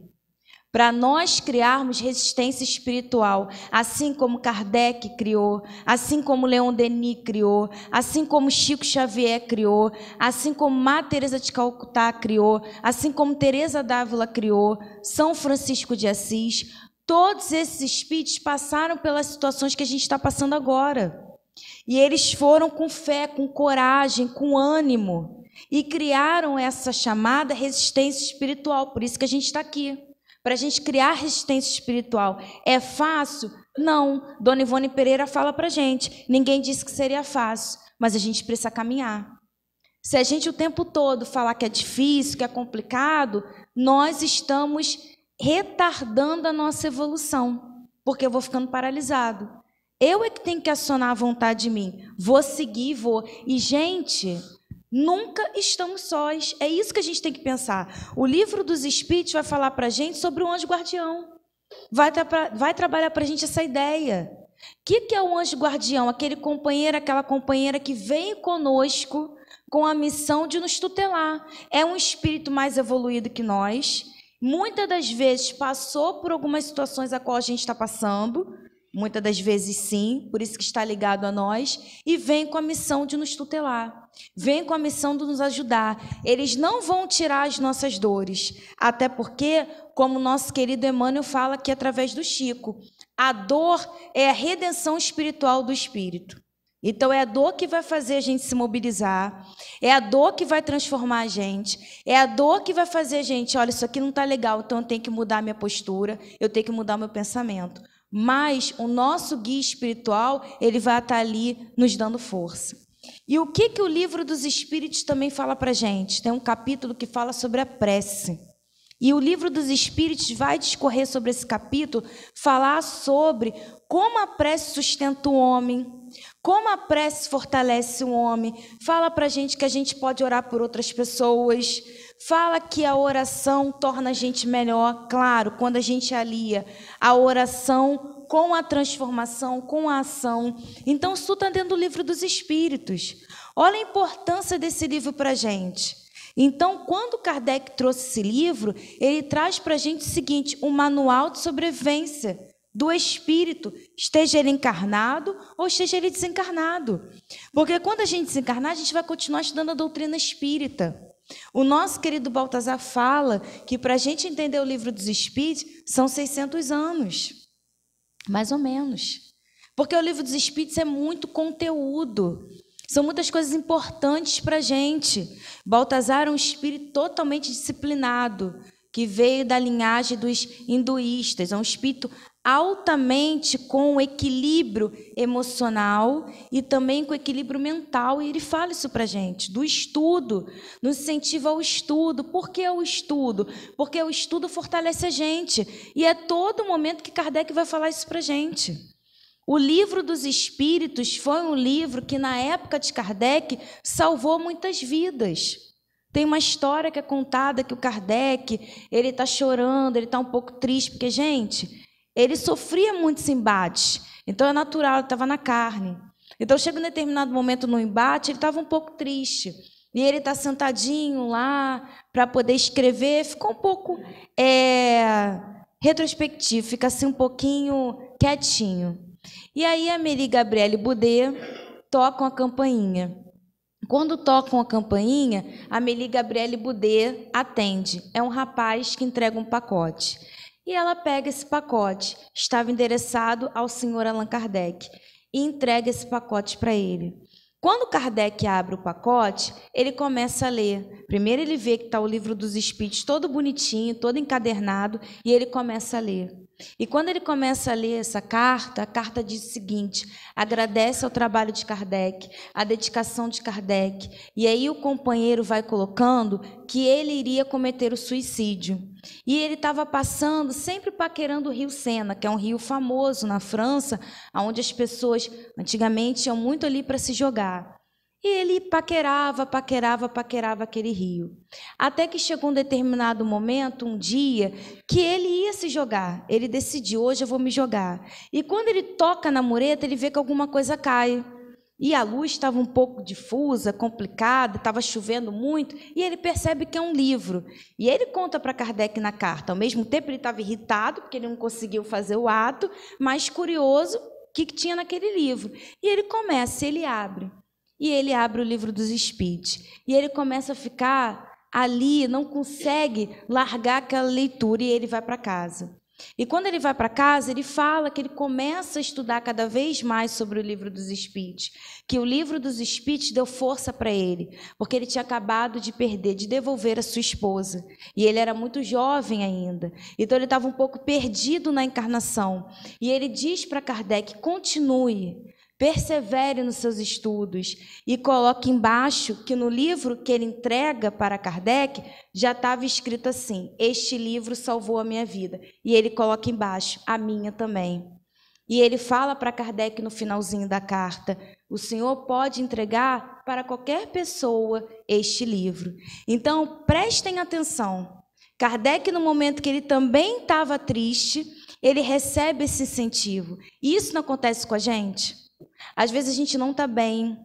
Para nós criarmos resistência espiritual, assim como Kardec criou, assim como Leon Denis criou, assim como Chico Xavier criou, assim como Madre Teresa de Calcutá criou, assim como Teresa d'Ávila criou, São Francisco de Assis, todos esses espíritos passaram pelas situações que a gente está passando agora. E eles foram com fé, com coragem, com ânimo, e criaram essa chamada resistência espiritual, por isso que a gente está aqui. para a gente criar resistência espiritual. É fácil? Não. Dona Ivone Pereira fala para a gente, ninguém disse que seria fácil, mas a gente precisa caminhar. Se a gente o tempo todo falar que é difícil, que é complicado, nós estamos retardando a nossa evolução, porque eu vou ficando paralisado. Eu é que tenho que acionar a vontade de mim. Vou seguir, vou. E, gente, nunca estamos sós. É isso que a gente tem que pensar. O livro dos Espíritos vai falar para a gente sobre o anjo guardião. Vai trabalhar para a gente essa ideia. O que é o anjo guardião? Aquele companheiro, aquela companheira que vem conosco com a missão de nos tutelar. É um espírito mais evoluído que nós. Muitas das vezes passou por algumas situações a qual a gente está passando. Muitas das vezes sim, por isso que está ligado a nós, e vem com a missão de nos tutelar, vem com a missão de nos ajudar. Eles não vão tirar as nossas dores, até porque, como o nosso querido Emmanuel fala aqui através do Chico, a dor é a redenção espiritual do espírito. Então, é a dor que vai fazer a gente se mobilizar, é a dor que vai transformar a gente, é a dor que vai fazer a gente, olha, isso aqui não está legal, então eu tenho que mudar a minha postura, eu tenho que mudar o meu pensamento. Mas o nosso guia espiritual, ele vai estar ali nos dando força. E o que o livro dos Espíritos também fala para a gente? Tem um capítulo que fala sobre a prece. E o livro dos Espíritos vai discorrer sobre esse capítulo, falar sobre como a prece sustenta o homem, como a prece fortalece o homem. Fala para a gente que a gente pode orar por outras pessoas. Fala que a oração torna a gente melhor, claro, quando a gente alia a oração com a transformação, com a ação. Então, isso está dentro do livro dos Espíritos. Olha a importância desse livro para a gente. Então, quando Kardec trouxe esse livro, ele traz para a gente o seguinte, um manual de sobrevivência do espírito, esteja ele encarnado ou esteja ele desencarnado. Porque quando a gente desencarnar, a gente vai continuar estudando a doutrina espírita. O nosso querido Baltazar fala que para a gente entender o livro dos Espíritos são 600 anos, mais ou menos. Porque o livro dos Espíritos é muito conteúdo, são muitas coisas importantes para a gente. Baltazar é um espírito totalmente disciplinado, que veio da linhagem dos hinduístas, é um espírito altamente com equilíbrio emocional e também com equilíbrio mental, e ele fala isso para a gente, do estudo, nos incentiva ao estudo. Por que o estudo? Porque o estudo fortalece a gente, e é todo momento que Kardec vai falar isso para a gente. O livro dos Espíritos foi um livro que, na época de Kardec, salvou muitas vidas. Tem uma história que é contada que o Kardec, ele está chorando, ele está um pouco triste, porque, gente, ele sofria muitos embates, então é natural, ele estava na carne. Então, chega um determinado momento no embate, ele estava um pouco triste, e ele está sentadinho lá para poder escrever, ficou um pouco retrospectivo, fica assim um pouquinho quietinho. E aí a Amélie Gabrielle Boudet tocam a campainha. Quando tocam a campainha, a Amélie Gabrielle Boudet atende. É um rapaz que entrega um pacote. E ela pega esse pacote, estava endereçado ao senhor Allan Kardec, e entrega esse pacote para ele. Quando Kardec abre o pacote, ele começa a ler. Primeiro ele vê que está o livro dos Espíritos todo bonitinho, todo encadernado, e ele começa a ler. E quando ele começa a ler essa carta, a carta diz o seguinte: agradece ao trabalho de Kardec, a dedicação de Kardec. E aí o companheiro vai colocando que ele iria cometer o suicídio. E ele estava passando, sempre paquerando o rio Sena, que é um rio famoso na França, onde as pessoas antigamente iam muito ali para se jogar. E ele paquerava aquele rio. Até que chegou um determinado momento, um dia, que ele ia se jogar. Ele decidiu, hoje eu vou me jogar. E quando ele toca na mureta, ele vê que alguma coisa cai. E a luz estava um pouco difusa, complicada, estava chovendo muito, e ele percebe que é um livro. E ele conta para Kardec na carta. Ao mesmo tempo, ele estava irritado, porque ele não conseguiu fazer o ato, mas curioso o que tinha naquele livro. E ele começa, ele abre. E ele abre o livro dos Espíritos. E ele começa a ficar ali, não consegue largar aquela leitura, e ele vai para casa. E quando ele vai para casa, ele fala que ele começa a estudar cada vez mais sobre o Livro dos Espíritos, que o Livro dos Espíritos deu força para ele, porque ele tinha acabado de perder, de devolver a sua esposa, e ele era muito jovem ainda, então ele estava um pouco perdido na encarnação, e ele diz para Kardec: continue, persevere nos seus estudos, e coloque embaixo que no livro que ele entrega para Kardec já estava escrito assim: este livro salvou a minha vida. E ele coloca embaixo: a minha também. E ele fala para Kardec no finalzinho da carta: o senhor pode entregar para qualquer pessoa este livro. Então, prestem atenção. Kardec, no momento que ele também estava triste, ele recebe esse incentivo. E isso não acontece com a gente? Às vezes a gente não está bem,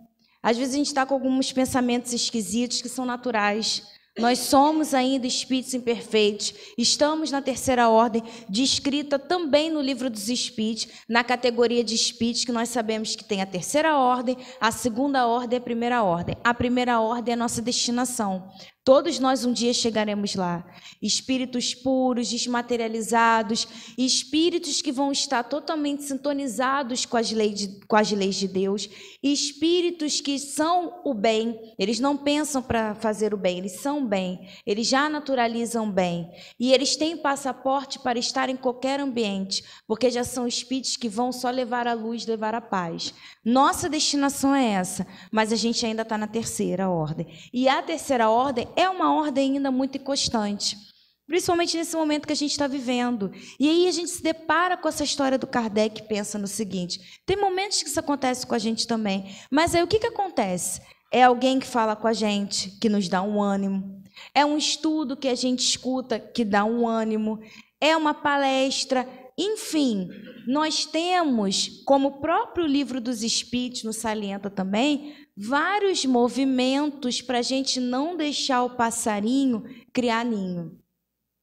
às vezes a gente está com alguns pensamentos esquisitos que são naturais. Nós somos ainda espíritos imperfeitos, estamos na terceira ordem, descrita também no Livro dos Espíritos, na categoria de espíritos, que nós sabemos que tem a terceira ordem, a segunda ordem e a primeira ordem. A primeira ordem é a nossa destinação. Todos nós um dia chegaremos lá. Espíritos puros, desmaterializados, espíritos que vão estar totalmente sintonizados com as leis de Deus, espíritos que são o bem, eles não pensam para fazer o bem, eles são bem, eles já naturalizam bem, e eles têm passaporte para estar em qualquer ambiente, porque já são espíritos que vão só levar a luz, levar a paz. Nossa destinação é essa, mas a gente ainda está na terceira ordem, e a terceira ordem é uma ordem ainda muito inconstante, principalmente nesse momento que a gente está vivendo. E aí a gente se depara com essa história do Kardec e pensa no seguinte: tem momentos que isso acontece com a gente também, mas aí o que acontece? É alguém que fala com a gente, que nos dá um ânimo, é um estudo que a gente escuta que dá um ânimo, é uma palestra, enfim, nós temos, como o próprio Livro dos Espíritos nos salienta também, vários movimentos para a gente não deixar o passarinho criar ninho.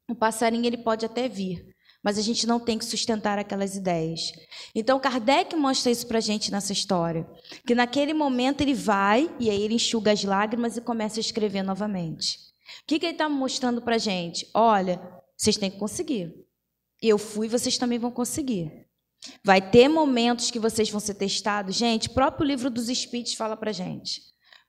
O passarinho ele pode até vir, mas a gente não tem que sustentar aquelas ideias. Então, Kardec mostra isso para a gente nessa história, que naquele momento ele vai, e aí ele enxuga as lágrimas e começa a escrever novamente. O que ele está mostrando para a gente? Olha, vocês têm que conseguir. Eu fui, vocês também vão conseguir. Vai ter momentos que vocês vão ser testados. Gente, o próprio Livro dos Espíritos fala para a gente.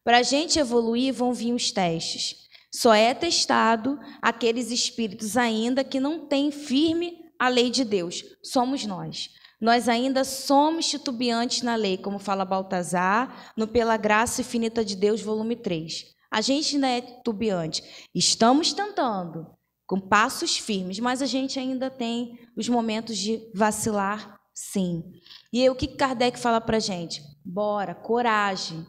Para a gente evoluir, vão vir os testes. Só é testado aqueles espíritos ainda que não têm firme a lei de Deus. Somos nós. Nós ainda somos titubeantes na lei, como fala Baltazar, no Pela Graça Infinita de Deus, volume 3. A gente ainda é titubeante. Estamos tentando, com passos firmes, mas a gente ainda tem os momentos de vacilar, sim. E aí, o que Kardec fala para a gente? Bora, coragem.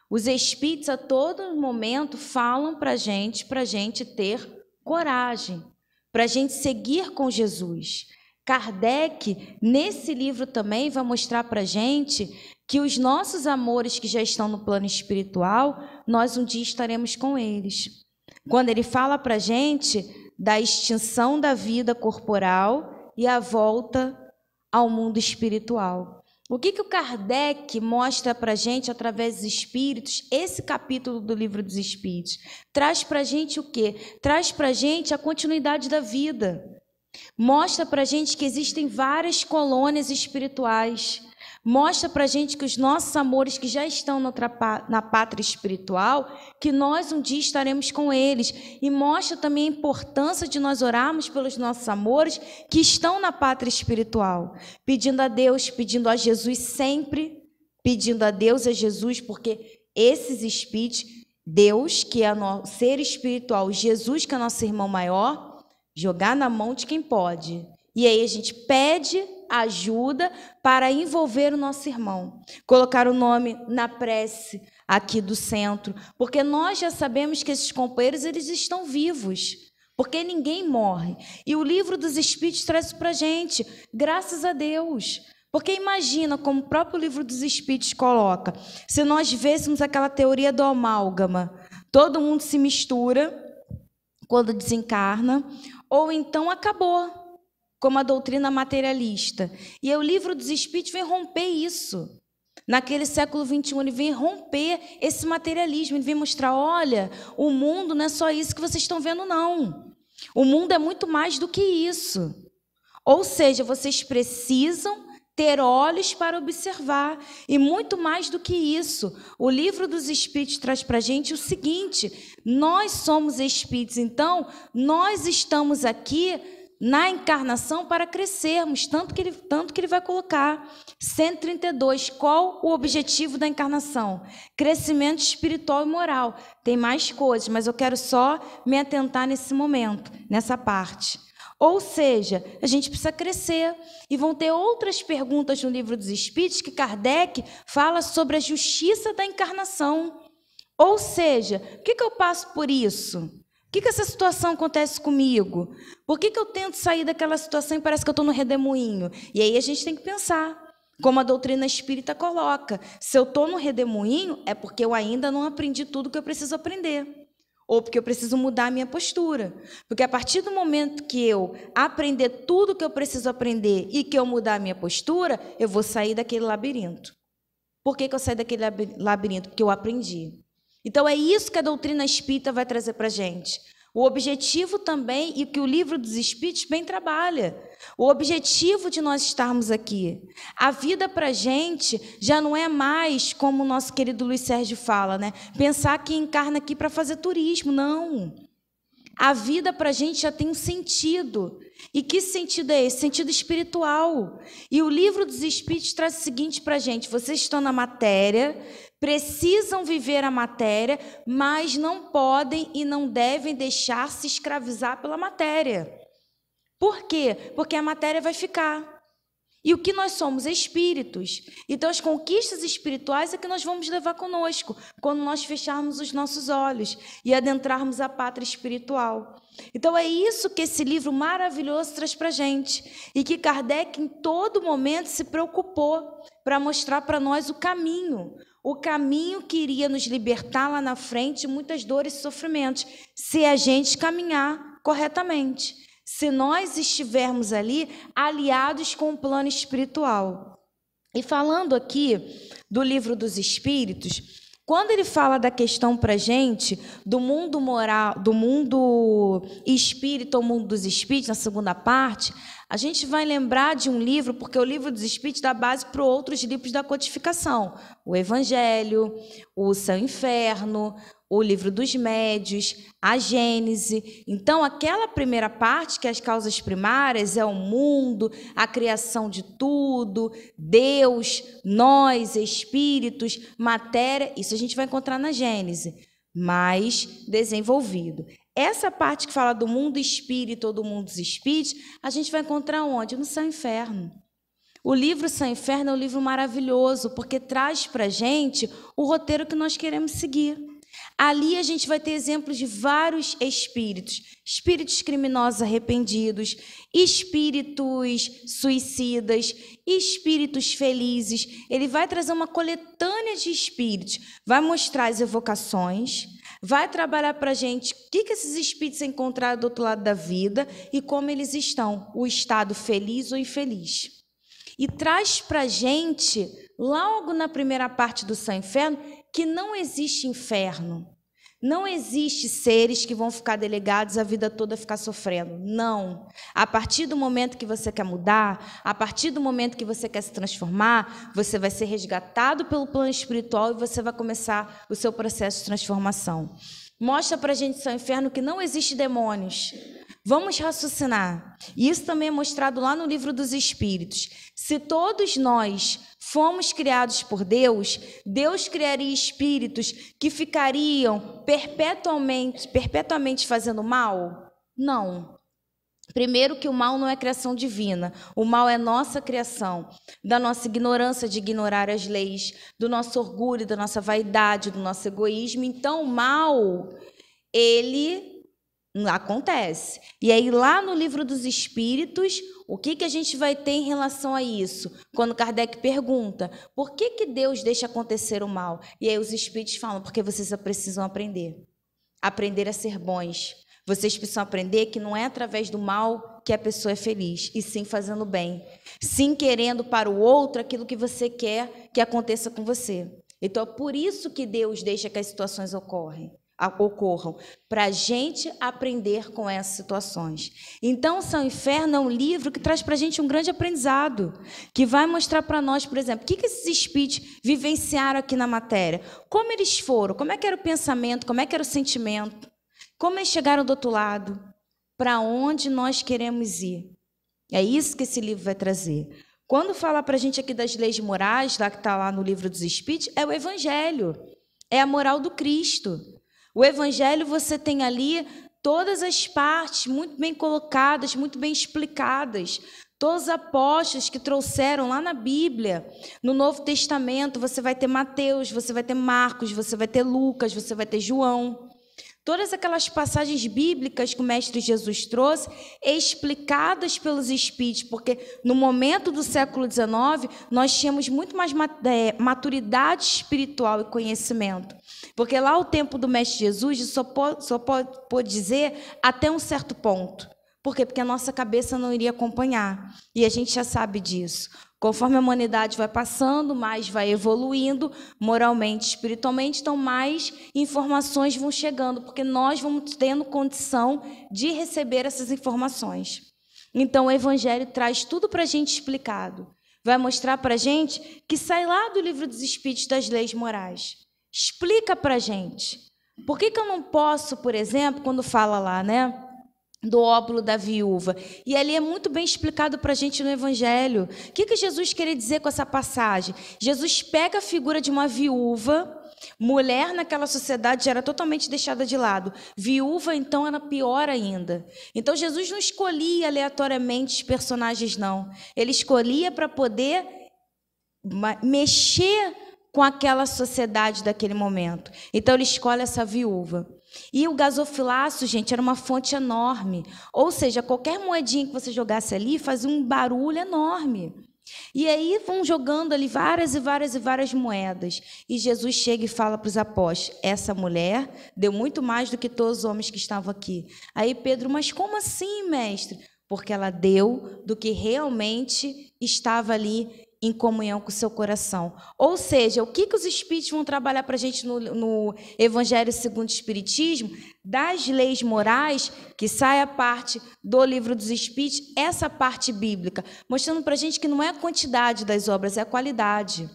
Os espíritos a todo momento falam para a gente ter coragem, para a gente seguir com Jesus. Kardec, nesse livro também, vai mostrar para a gente que os nossos amores que já estão no plano espiritual, nós um dia estaremos com eles. Quando ele fala para a gente da extinção da vida corporal e a volta ao mundo espiritual. O que o Kardec mostra para a gente através dos Espíritos? Esse capítulo do Livro dos Espíritos traz para a gente o quê? Traz para a gente a continuidade da vida. Mostra para a gente que existem várias colônias espirituais. Mostra para a gente que os nossos amores que já estão na pátria espiritual, que nós um dia estaremos com eles. E mostra também a importância de nós orarmos pelos nossos amores que estão na pátria espiritual. Pedindo a Deus, pedindo a Jesus sempre, pedindo a Deus e a Jesus, porque esses espíritos, Deus, que é o ser espiritual, Jesus, que é nosso irmão maior, jogar na mão de quem pode. E aí a gente pede ajuda para envolver o nosso irmão. Colocar o nome na prece aqui do centro, porque nós já sabemos que esses companheiros eles estão vivos, porque ninguém morre. E o Livro dos Espíritos traz isso para a gente, graças a Deus. Porque imagina, como o próprio Livro dos Espíritos coloca, se nós vêssemos aquela teoria do amálgama, todo mundo se mistura quando desencarna, ou então acabou, como a doutrina materialista. E o Livro dos Espíritos vem romper isso. Naquele século XXI, ele vem romper esse materialismo, ele vem mostrar, olha, o mundo não é só isso que vocês estão vendo, não. O mundo é muito mais do que isso. Ou seja, vocês precisam ter olhos para observar. E muito mais do que isso, o Livro dos Espíritos traz para a gente o seguinte: nós somos espíritos, então nós estamos aqui na encarnação para crescermos, tanto que ele vai colocar. 132, qual o objetivo da encarnação? Crescimento espiritual e moral. Tem mais coisas, mas eu quero só me atentar nesse momento, nessa parte. Ou seja, a gente precisa crescer. E vão ter outras perguntas no Livro dos Espíritos que Kardec fala sobre a justiça da encarnação. Ou seja, por que eu passo por isso? Por que essa situação acontece comigo? Por que eu tento sair daquela situação e parece que eu estou no redemoinho? E aí a gente tem que pensar, como a doutrina espírita coloca, se eu estou no redemoinho é porque eu ainda não aprendi tudo que eu preciso aprender. Ou porque eu preciso mudar a minha postura. Porque a partir do momento que eu aprender tudo que eu preciso aprender e que eu mudar a minha postura, eu vou sair daquele labirinto. Por que eu saí daquele labirinto? Porque eu aprendi. Então, é isso que a doutrina espírita vai trazer para a gente. O objetivo também, e que o Livro dos Espíritos bem trabalha, o objetivo de nós estarmos aqui. A vida para a gente já não é mais, como o nosso querido Luiz Sérgio fala, né? Pensar que encarna aqui para fazer turismo. Não. A vida para a gente já tem um sentido. E que sentido é esse? Sentido espiritual. E o Livro dos Espíritos traz o seguinte para a gente: vocês estão na matéria, precisam viver a matéria, mas não podem e não devem deixar se escravizar pela matéria. Por quê? Porque a matéria vai ficar. E o que nós somos? Espíritos. Então, as conquistas espirituais é que nós vamos levar conosco, quando nós fecharmos os nossos olhos e adentrarmos a pátria espiritual. Então, é isso que esse livro maravilhoso traz para a gente. E que Kardec, em todo momento, se preocupou para mostrar para nós o caminho que iria nos libertar lá na frente de muitas dores e sofrimentos, se a gente caminhar corretamente. Se nós estivermos ali aliados com o plano espiritual. E falando aqui do Livro dos Espíritos, quando ele fala da questão para a gente do mundo moral, do mundo espírita ou mundo dos espíritos, na segunda parte, a gente vai lembrar de um livro, porque o Livro dos Espíritos dá base para outros livros da codificação. O Evangelho, o Céu e Inferno, o Livro dos Médios, a Gênese. Então, aquela primeira parte, que é as causas primárias, é o mundo, a criação de tudo, Deus, nós, espíritos, matéria, isso a gente vai encontrar na Gênese, mais desenvolvido. Essa parte que fala do mundo espírita ou do mundo dos espíritos, a gente vai encontrar onde? No Céu e Inferno. O livro Céu e Inferno é um livro maravilhoso, porque traz para a gente o roteiro que nós queremos seguir. Ali a gente vai ter exemplos de vários espíritos, espíritos criminosos arrependidos, espíritos suicidas, espíritos felizes. Ele vai trazer uma coletânea de espíritos, vai mostrar as evocações, vai trabalhar para a gente o que esses espíritos encontraram do outro lado da vida e como eles estão, o estado feliz ou infeliz. E traz para a gente, logo na primeira parte do Céu e Inferno, que não existe inferno. Não existe seres que vão ficar delegados a vida toda ficar sofrendo. Não. A partir do momento que você quer mudar, a partir do momento que você quer se transformar, você vai ser resgatado pelo plano espiritual e você vai começar o seu processo de transformação. Mostra para a gente, Céu e Inferno, que não existe demônios. Vamos raciocinar. E isso também é mostrado lá no Livro dos Espíritos. Se todos nós fomos criados por Deus, Deus criaria espíritos que ficariam perpetuamente fazendo mal? Não. Primeiro que o mal não é criação divina. O mal é nossa criação, da nossa ignorância de ignorar as leis, do nosso orgulho, da nossa vaidade, do nosso egoísmo. Então, o mal, ele acontece. E aí, lá no Livro dos Espíritos, o que a gente vai ter em relação a isso? Quando Kardec pergunta, por que Deus deixa acontecer o mal? E aí os espíritos falam, porque vocês precisam aprender. Aprender a ser bons. Vocês precisam aprender que não é através do mal que a pessoa é feliz, e sim fazendo bem. Sim querendo para o outro aquilo que você quer que aconteça com você. Então, é por isso que Deus deixa que as situações ocorrem. ocorram, para a gente aprender com essas situações. Então, Céu e Inferno é um livro que traz para a gente um grande aprendizado, que vai mostrar para nós, por exemplo, o que esses espíritos vivenciaram aqui na matéria, como eles foram, como é que era o pensamento, como é que era o sentimento, como eles chegaram do outro lado, para onde nós queremos ir. É isso que esse livro vai trazer. Quando fala para a gente aqui das leis morais, lá que está lá no livro dos Espíritos, é o Evangelho, é a moral do Cristo. O Evangelho, você tem ali todas as partes muito bem colocadas, muito bem explicadas. Todos os apóstolos que trouxeram lá na Bíblia, no Novo Testamento, você vai ter Mateus, você vai ter Marcos, você vai ter Lucas, você vai ter João. Todas aquelas passagens bíblicas que o Mestre Jesus trouxe, explicadas pelos Espíritos, porque no momento do século XIX, nós tínhamos muito mais maturidade espiritual e conhecimento. Porque lá o tempo do Mestre Jesus só pode dizer até um certo ponto. Por quê? Porque a nossa cabeça não iria acompanhar. E a gente já sabe disso. Conforme a humanidade vai passando, mais vai evoluindo moralmente, espiritualmente, então mais informações vão chegando, porque nós vamos tendo condição de receber essas informações. Então, o Evangelho traz tudo para a gente explicado. Vai mostrar para a gente que sai lá do Livro dos Espíritos das Leis Morais. Explica para a gente. Por que eu não posso, por exemplo, quando fala lá, né? Do óbolo da viúva. E ali é muito bem explicado para a gente no Evangelho. O que Jesus queria dizer com essa passagem? Jesus pega a figura de uma viúva, mulher naquela sociedade já era totalmente deixada de lado. Viúva, então, era pior ainda. Então, Jesus não escolhia aleatoriamente os personagens, não. Ele escolhia para poder mexer com aquela sociedade daquele momento. Então, ele escolhe essa viúva. E o gasofilaço, gente, era uma fonte enorme. Ou seja, qualquer moedinha que você jogasse ali fazia um barulho enorme. E aí vão jogando ali várias e várias e várias moedas. E Jesus chega e fala para os apóstolos, essa mulher deu muito mais do que todos os homens que estavam aqui. Aí Pedro, mas como assim, mestre? Porque ela deu do que realmente estava ali em comunhão com o seu coração. Ou seja, o que os Espíritos vão trabalhar para a gente no Evangelho segundo o Espiritismo, das leis morais, que sai a parte do Livro dos Espíritos, essa parte bíblica, mostrando para a gente que não é a quantidade das obras, é a qualidade.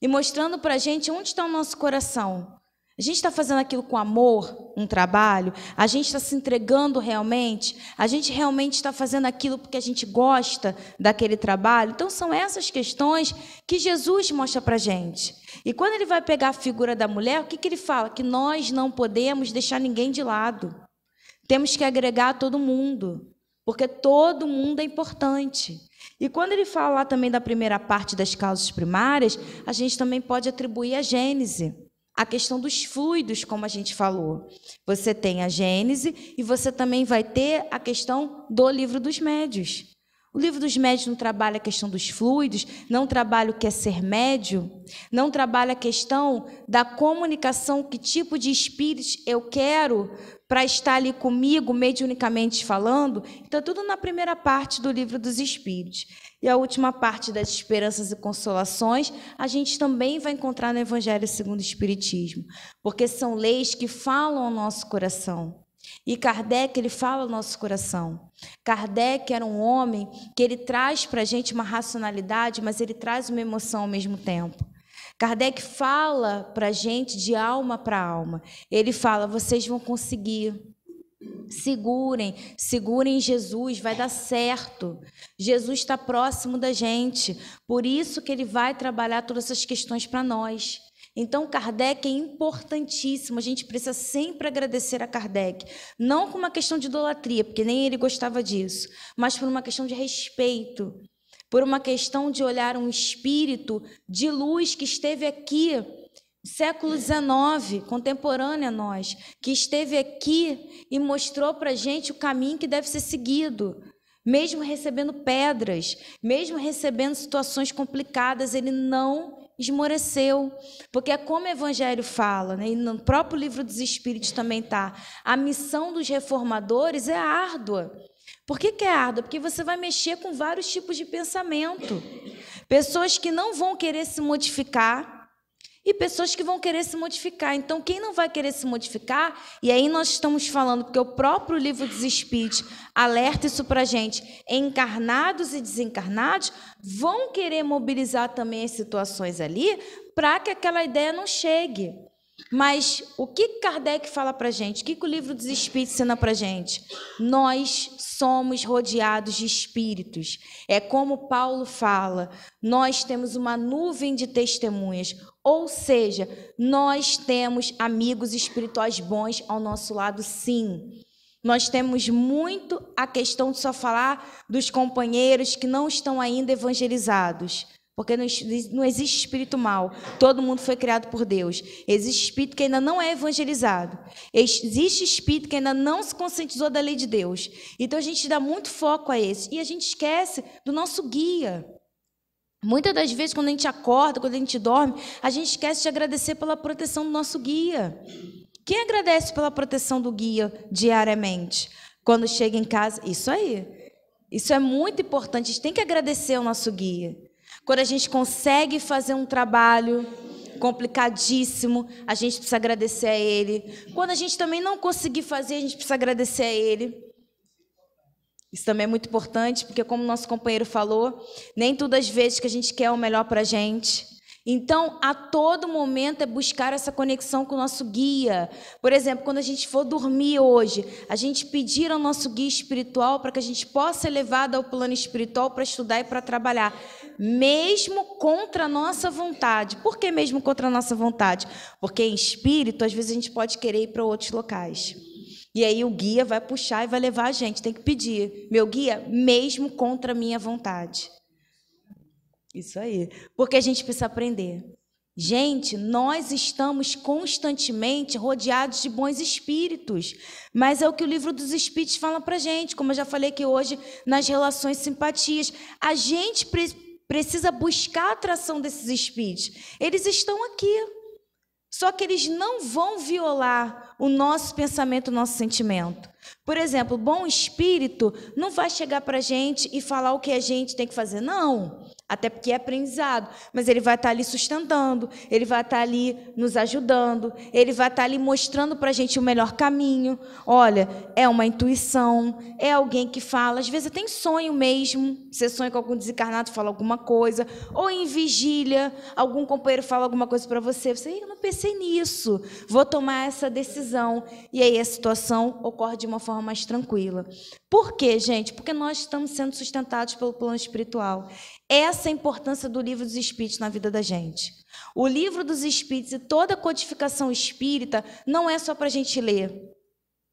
E mostrando para a gente onde está o nosso coração. A gente está fazendo aquilo com amor, um trabalho? A gente está se entregando realmente? A gente realmente está fazendo aquilo porque a gente gosta daquele trabalho? Então, são essas questões que Jesus mostra para a gente. E quando ele vai pegar a figura da mulher, o que ele fala? Que nós não podemos deixar ninguém de lado. Temos que agregar todo mundo, porque todo mundo é importante. E quando ele fala lá também da primeira parte das causas primárias, a gente também pode atribuir a Gênese. A questão dos fluidos, como a gente falou. Você tem a Gênese e você também vai ter a questão do Livro dos Médiuns. O Livro dos Médiuns não trabalha a questão dos fluidos, não trabalha o que é ser médium, não trabalha a questão da comunicação, que tipo de espíritos eu quero para estar ali comigo, mediunicamente falando. Então, tudo na primeira parte do Livro dos Espíritos. E a última parte das esperanças e consolações, a gente também vai encontrar no Evangelho segundo o Espiritismo, porque são leis que falam ao nosso coração. E Kardec, ele fala ao nosso coração. Kardec era um homem que ele traz para a gente uma racionalidade, mas ele traz uma emoção ao mesmo tempo. Kardec fala para a gente de alma para alma. Ele fala, vocês vão conseguir. Segurem Jesus, vai dar certo. Jesus está próximo da gente. Por isso que ele vai trabalhar todas essas questões para nós. Então, Kardec é importantíssimo. A gente precisa sempre agradecer a Kardec. Não com uma questão de idolatria, porque nem ele gostava disso, mas por uma questão de respeito. Por uma questão de olhar um espírito de luz que esteve aqui, século XIX, contemporâneo a nós, que esteve aqui e mostrou para a gente o caminho que deve ser seguido. Mesmo recebendo pedras, mesmo recebendo situações complicadas, ele não esmoreceu. Porque é como o Evangelho fala, né? E no próprio Livro dos Espíritos também está, a missão dos reformadores é árdua. Por que é árdua? Porque você vai mexer com vários tipos de pensamento. Pessoas que não vão querer se modificar. e pessoas que vão querer se modificar. Então, quem não vai querer se modificar, e aí nós estamos falando, porque o próprio Livro dos Espíritos alerta isso para a gente, encarnados e desencarnados vão querer mobilizar também as situações ali para que aquela ideia não chegue. Mas o que Kardec fala para a gente? O que o Livro dos Espíritos ensina para a gente? Nós somos rodeados de espíritos. É como Paulo fala, nós temos uma nuvem de testemunhas, ou seja, nós temos amigos espirituais bons ao nosso lado, sim. Nós temos muito a questão de só falar dos companheiros que não estão ainda evangelizados. Porque não existe espírito mau. Todo mundo foi criado por Deus. Existe espírito que ainda não é evangelizado. Existe espírito que ainda não se conscientizou da lei de Deus. Então, a gente dá muito foco a esse. E a gente esquece do nosso guia. Muitas das vezes, quando a gente acorda, quando a gente dorme, a gente esquece de agradecer pela proteção do nosso guia. Quem agradece pela proteção do guia diariamente? Quando chega em casa, isso aí. Isso é muito importante. A gente tem que agradecer ao nosso guia. Quando a gente consegue fazer um trabalho complicadíssimo, a gente precisa agradecer a ele. Quando a gente também não conseguir fazer, a gente precisa agradecer a ele. Isso também é muito importante, porque como o nosso companheiro falou, nem todas as vezes que a gente quer o melhor para a gente. Então, a todo momento é buscar essa conexão com o nosso guia. Por exemplo, quando a gente for dormir hoje, a gente pedir ao nosso guia espiritual para que a gente possa ser levado ao plano espiritual para estudar e para trabalhar, mesmo contra a nossa vontade. Por que mesmo contra a nossa vontade? Porque em espírito, às vezes a gente pode querer ir para outros locais. E aí o guia vai puxar e vai levar a gente. Tem que pedir, meu guia, mesmo contra a minha vontade. Isso aí, porque a gente precisa aprender. Gente, nós estamos constantemente rodeados de bons espíritos, mas é o que o Livro dos Espíritos fala para a gente, como eu já falei aqui hoje, nas relações simpatias. A gente precisa buscar a atração desses espíritos. Eles estão aqui, só que eles não vão violar o nosso pensamento, o nosso sentimento. Por exemplo, o bom espírito não vai chegar para a gente e falar o que a gente tem que fazer, não. Até porque é aprendizado, mas ele vai estar ali sustentando, ele vai estar ali nos ajudando, ele vai estar ali mostrando para a gente o melhor caminho. Olha, é uma intuição, é alguém que fala, às vezes até em sonho mesmo, você sonha com algum desencarnado, fala alguma coisa, ou em vigília, algum companheiro fala alguma coisa para você, eu não pensei nisso, vou tomar essa decisão, e aí a situação ocorre de uma forma mais tranquila. Por quê, gente? Porque nós estamos sendo sustentados pelo plano espiritual. Essa é a importância do Livro dos Espíritos na vida da gente. O Livro dos Espíritos e toda a codificação espírita não é só para a gente ler,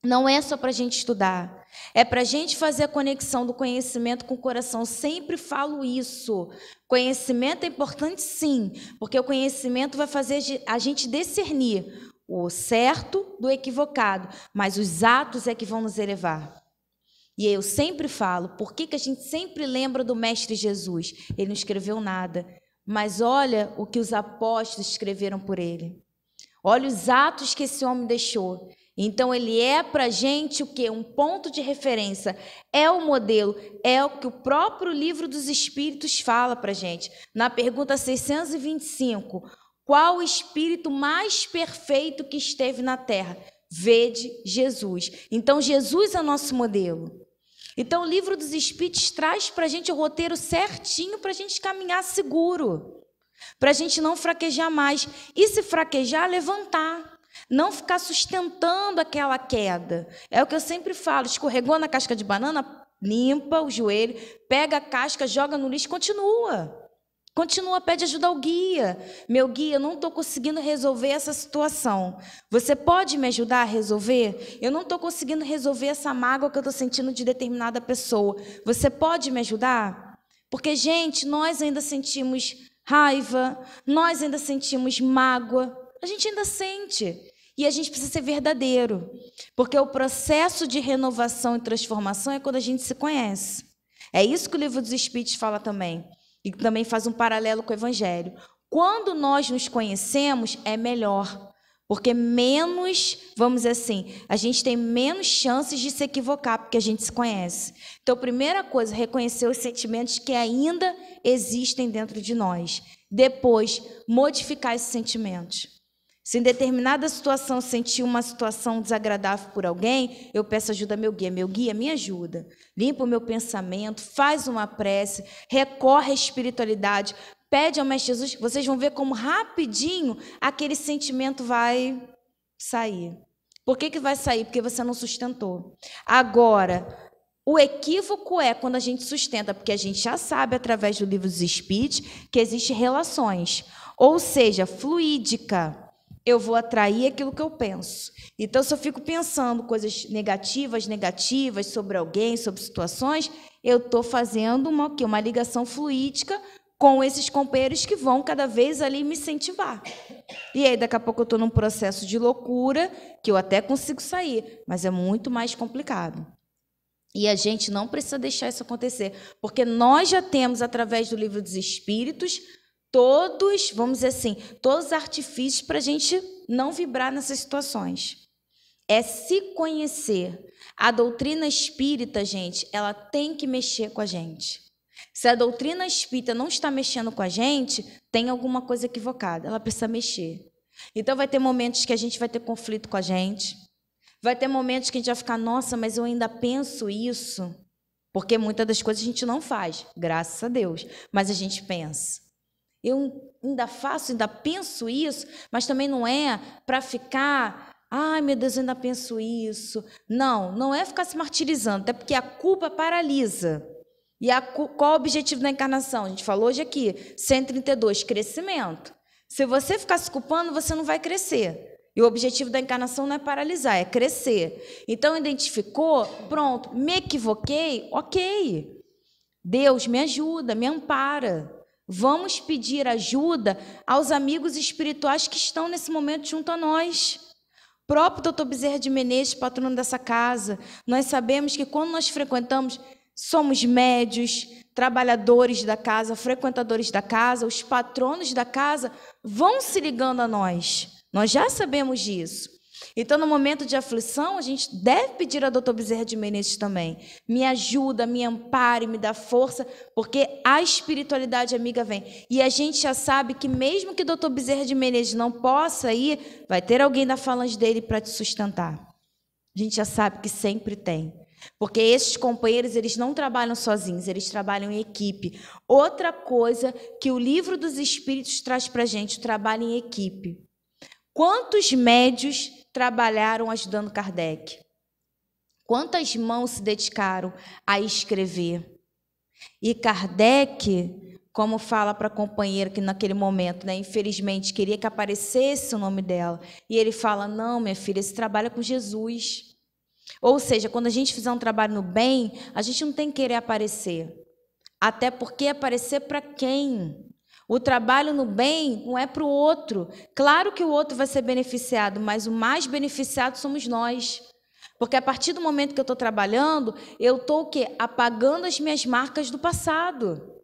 não é só para a gente estudar, é para a gente fazer a conexão do conhecimento com o coração. Eu sempre falo isso. Conhecimento é importante, sim, porque o conhecimento vai fazer a gente discernir o certo do equivocado, mas os atos é que vão nos elevar. E eu sempre falo, por que a gente sempre lembra do Mestre Jesus? Ele não escreveu nada, mas olha o que os apóstolos escreveram por ele. Olha os atos que esse homem deixou. Então, ele é para a gente o quê? Um ponto de referência, é o modelo, é o que o próprio Livro dos Espíritos fala para a gente. Na pergunta 625, qual o espírito mais perfeito que esteve na Terra? Vede Jesus. Então, Jesus é nosso modelo. Então, o Livro dos Espíritos traz para a gente o roteiro certinho para a gente caminhar seguro, para a gente não fraquejar mais. E se fraquejar, levantar. Não ficar sustentando aquela queda. É o que eu sempre falo, escorregou na casca de banana, limpa o joelho, pega a casca, joga no lixo, continua. Continua, pede ajuda ao guia. Meu guia, eu não estou conseguindo resolver essa situação. Você pode me ajudar a resolver? Eu não estou conseguindo resolver essa mágoa que eu estou sentindo de determinada pessoa. Você pode me ajudar? Porque, gente, nós ainda sentimos raiva, nós ainda sentimos mágoa. A gente ainda sente. E a gente precisa ser verdadeiro. Porque o processo de renovação e transformação é quando a gente se conhece. É isso que o Livro dos Espíritos fala também. E também faz um paralelo com o Evangelho. Quando nós nos conhecemos, é melhor. Porque menos, vamos dizer assim, a gente tem menos chances de se equivocar, porque a gente se conhece. Então, primeira coisa, reconhecer os sentimentos que ainda existem dentro de nós. Depois, modificar esses sentimentos. Se em determinada situação sentir uma situação desagradável por alguém, eu peço ajuda ao meu guia, me ajuda. Limpa o meu pensamento, faz uma prece, recorre à espiritualidade, pede ao Mestre Jesus, vocês vão ver como rapidinho aquele sentimento vai sair. Por que vai sair? Porque você não sustentou. Agora, o equívoco é quando a gente sustenta, porque a gente já sabe, através do livro dos Espíritos, que existem relações, ou seja, fluídica. Eu vou atrair aquilo que eu penso. Então, se eu fico pensando coisas negativas sobre alguém, sobre situações, eu estou fazendo uma ligação fluídica com esses companheiros que vão cada vez ali me incentivar. E aí, daqui a pouco, eu estou num processo de loucura, que eu até consigo sair, mas é muito mais complicado. E a gente não precisa deixar isso acontecer, porque nós já temos, através do livro dos Espíritos, todos, vamos dizer assim, todos os artifícios para a gente não vibrar nessas situações. É se conhecer. A doutrina espírita, gente, ela tem que mexer com a gente. Se a doutrina espírita não está mexendo com a gente, tem alguma coisa equivocada, ela precisa mexer. Então, vai ter momentos que a gente vai ter conflito com a gente, vai ter momentos que a gente vai ficar, nossa, mas eu ainda penso isso, porque muitas das coisas a gente não faz, graças a Deus, mas a gente pensa. Eu ainda faço, ainda penso isso, mas também não é para ficar, ai meu Deus, eu ainda penso isso. Não, não é ficar se martirizando, até porque a culpa paralisa. E qual o objetivo da encarnação? A gente falou hoje aqui, 132, crescimento. Se você ficar se culpando, você não vai crescer. E o objetivo da encarnação não é paralisar, é crescer. Então, identificou, pronto, me equivoquei, ok. Deus, me ajuda, me ampara. Vamos pedir ajuda aos amigos espirituais que estão nesse momento junto a nós. O próprio Dr. Bezerra de Menezes, patrono dessa casa, nós sabemos que quando nós frequentamos, somos médios, trabalhadores da casa, frequentadores da casa, os patronos da casa vão se ligando a nós. Nós já sabemos disso. Então, no momento de aflição, a gente deve pedir a Dr. Bezerra de Menezes também. Me ajuda, me ampare, me dá força, porque a espiritualidade amiga vem. E a gente já sabe que mesmo que o Dr. Bezerra de Menezes não possa ir, vai ter alguém da falange dele para te sustentar. A gente já sabe que sempre tem. Porque esses companheiros, eles não trabalham sozinhos, eles trabalham em equipe. Outra coisa que o livro dos Espíritos traz para a gente, o trabalho em equipe. Quantos médios trabalharam ajudando Kardec? Quantas mãos se dedicaram a escrever? E Kardec, como fala para a companheira que naquele momento, né, infelizmente, queria que aparecesse o nome dela, e ele fala, não, minha filha, esse trabalho é com Jesus. Ou seja, quando a gente fizer um trabalho no bem, a gente não tem que querer aparecer. Até porque aparecer para quem? O trabalho no bem não é para o outro. Claro que o outro vai ser beneficiado, mas o mais beneficiado somos nós. Porque a partir do momento que eu estou trabalhando, eu estou o quê? Apagando as minhas marcas do passado.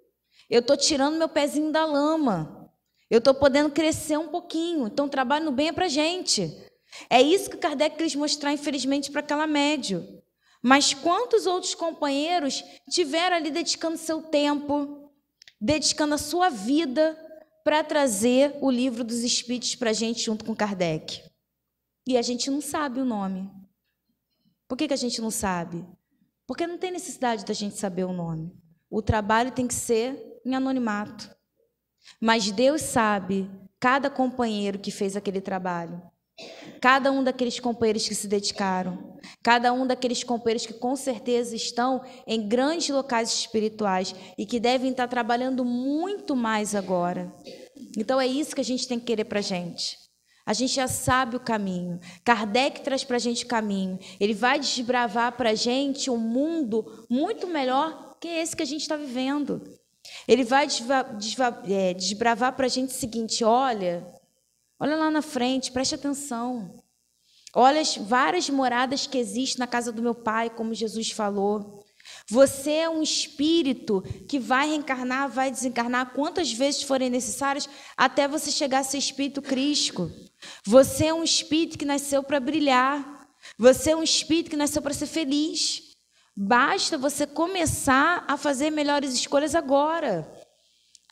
Eu estou tirando meu pezinho da lama. Eu estou podendo crescer um pouquinho. Então, o trabalho no bem é para a gente. É isso que Kardec quis mostrar, infelizmente, para aquela médium. Mas quantos outros companheiros tiveram ali dedicando seu tempo, dedicando a sua vida para trazer o livro dos Espíritos para a gente junto com Kardec? E a gente não sabe o nome. Por que a gente não sabe? Porque não tem necessidade da gente saber o nome. O trabalho tem que ser em anonimato. Mas Deus sabe cada companheiro que fez aquele trabalho. Cada um daqueles companheiros que se dedicaram, cada um daqueles companheiros que com certeza estão em grandes locais espirituais e que devem estar trabalhando muito mais agora. Então é isso que a gente tem que querer para a gente. A gente já sabe o caminho. Kardec traz para a gente o caminho. Ele vai desbravar para a gente um mundo muito melhor que esse que a gente está vivendo. Ele vai desbravar para a gente o seguinte, olha lá na frente, preste atenção. Olha as várias moradas que existem na casa do meu pai, como Jesus falou. Você é um espírito que vai reencarnar, vai desencarnar quantas vezes forem necessárias até você chegar a ser espírito crístico. Você é um espírito que nasceu para brilhar. Você é um espírito que nasceu para ser feliz. Basta você começar a fazer melhores escolhas agora.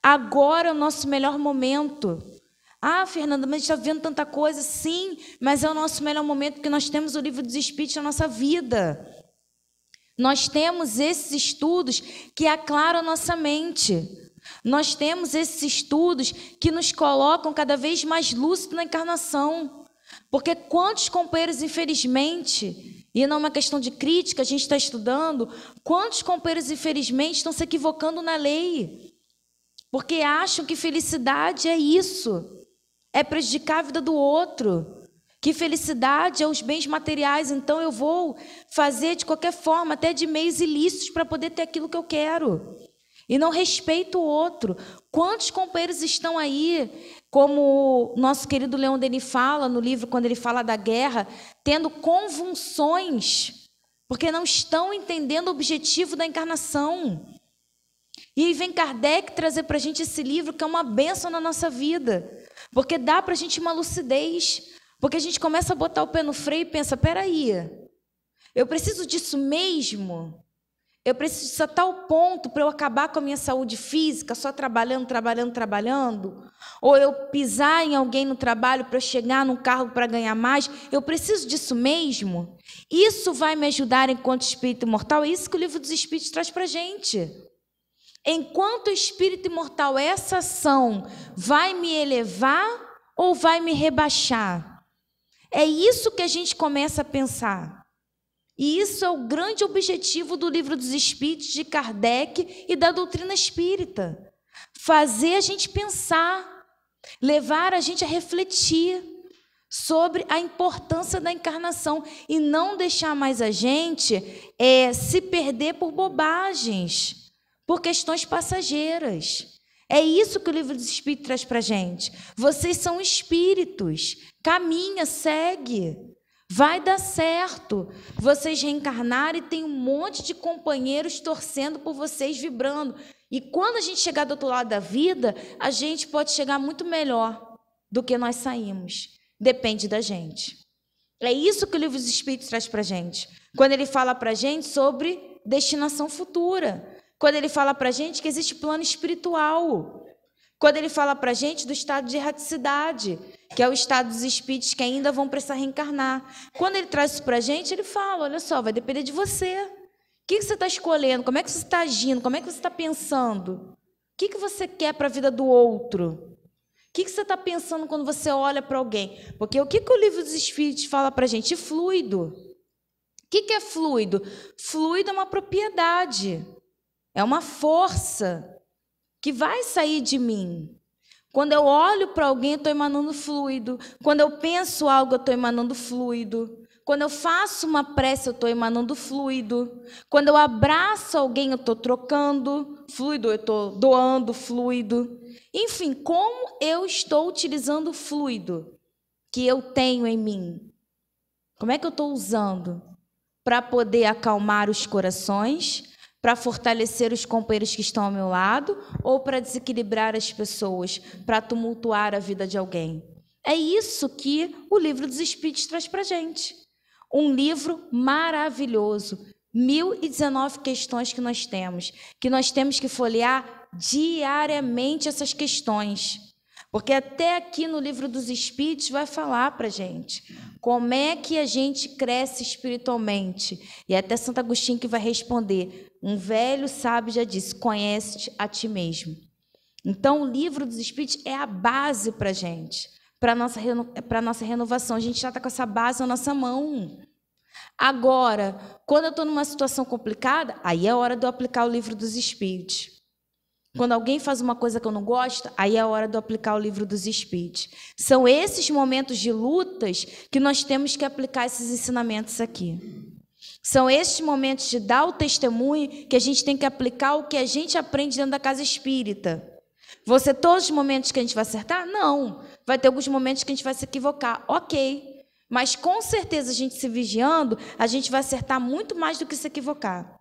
Agora é o nosso melhor momento. Ah, Fernanda, mas a gente está vendo tanta coisa. Sim, mas é o nosso melhor momento porque nós temos o livro dos Espíritos na nossa vida. Nós temos esses estudos que aclaram a nossa mente. Nós temos esses estudos que nos colocam cada vez mais lúcidos na encarnação. Porque quantos companheiros, infelizmente, e não é uma questão de crítica, a gente está estudando, quantos companheiros, infelizmente, estão se equivocando na lei? Porque acham que felicidade é isso, é prejudicar a vida do outro. Que felicidade é os bens materiais, então eu vou fazer de qualquer forma, até de meios ilícitos, para poder ter aquilo que eu quero. E não respeito o outro. Quantos companheiros estão aí, como o nosso querido Leon Denis fala no livro, quando ele fala da guerra, tendo convulsões, porque não estão entendendo o objetivo da encarnação. E aí vem Kardec trazer para a gente esse livro, que é uma bênção na nossa vida, porque dá para a gente uma lucidez. Porque a gente começa a botar o pé no freio e pensa, peraí, eu preciso disso mesmo? Eu preciso disso a tal ponto para eu acabar com a minha saúde física, só trabalhando? Ou eu pisar em alguém no trabalho para eu chegar num cargo para ganhar mais? Eu preciso disso mesmo? Isso vai me ajudar enquanto espírito imortal? É isso que o livro dos Espíritos traz para a gente. Enquanto espírito imortal, essa ação vai me elevar ou vai me rebaixar? É isso que a gente começa a pensar. E isso é o grande objetivo do Livro dos Espíritos, de Kardec e da doutrina espírita. Fazer a gente pensar, levar a gente a refletir sobre a importância da encarnação e não deixar mais a gente se perder por bobagens, por questões passageiras. É isso que o Livro dos Espíritos traz para a gente. Vocês são espíritos. Caminha, segue. Vai dar certo. Vocês reencarnaram e tem um monte de companheiros torcendo por vocês, vibrando. E quando a gente chegar do outro lado da vida, a gente pode chegar muito melhor do que nós saímos. Depende da gente. É isso que o Livro dos Espíritos traz para a gente. Quando ele fala para a gente sobre destinação futura. Quando ele fala para a gente que existe plano espiritual. Quando ele fala para a gente do estado de erraticidade, que é o estado dos espíritos que ainda vão precisar reencarnar. Quando ele traz isso para a gente, ele fala, olha só, vai depender de você. O que você está escolhendo? Como é que você está agindo? Como é que você está pensando? O que você quer para a vida do outro? O que você está pensando quando você olha para alguém? Porque o que o Livro dos Espíritos fala para a gente? Fluido. O que é fluido? Fluido é uma propriedade. É uma força que vai sair de mim. Quando eu olho para alguém, eu estou emanando fluido. Quando eu penso algo, eu estou emanando fluido. Quando eu faço uma prece, eu estou emanando fluido. Quando eu abraço alguém, eu estou trocando fluido, eu estou doando fluido. Enfim, como eu estou utilizando o fluido que eu tenho em mim? Como é que eu estou usando? Para poder acalmar os corações, para fortalecer os companheiros que estão ao meu lado ou para desequilibrar as pessoas, para tumultuar a vida de alguém? É isso que o Livro dos Espíritos traz para a gente. Um livro maravilhoso, 1019 questões que nós temos que folhear diariamente essas questões. Porque até aqui no Livro dos Espíritos vai falar para a gente como é que a gente cresce espiritualmente. E é até Santo Agostinho que vai responder. Um velho sábio já disse, conhece-te a ti mesmo. Então, o Livro dos Espíritos é a base para a gente, para a nossa renovação. A gente já está com essa base na nossa mão. Agora, quando eu estou numa situação complicada, aí é hora de eu aplicar o Livro dos Espíritos. Quando alguém faz uma coisa que eu não gosto, aí é a hora de eu aplicar o Livro dos Espíritos. São esses momentos de lutas que nós temos que aplicar esses ensinamentos aqui. São esses momentos de dar o testemunho que a gente tem que aplicar o que a gente aprende dentro da casa espírita. Vão ser todos os momentos que a gente vai acertar? Não. Vai ter alguns momentos que a gente vai se equivocar. Ok. Mas, com certeza, a gente se vigiando, a gente vai acertar muito mais do que se equivocar.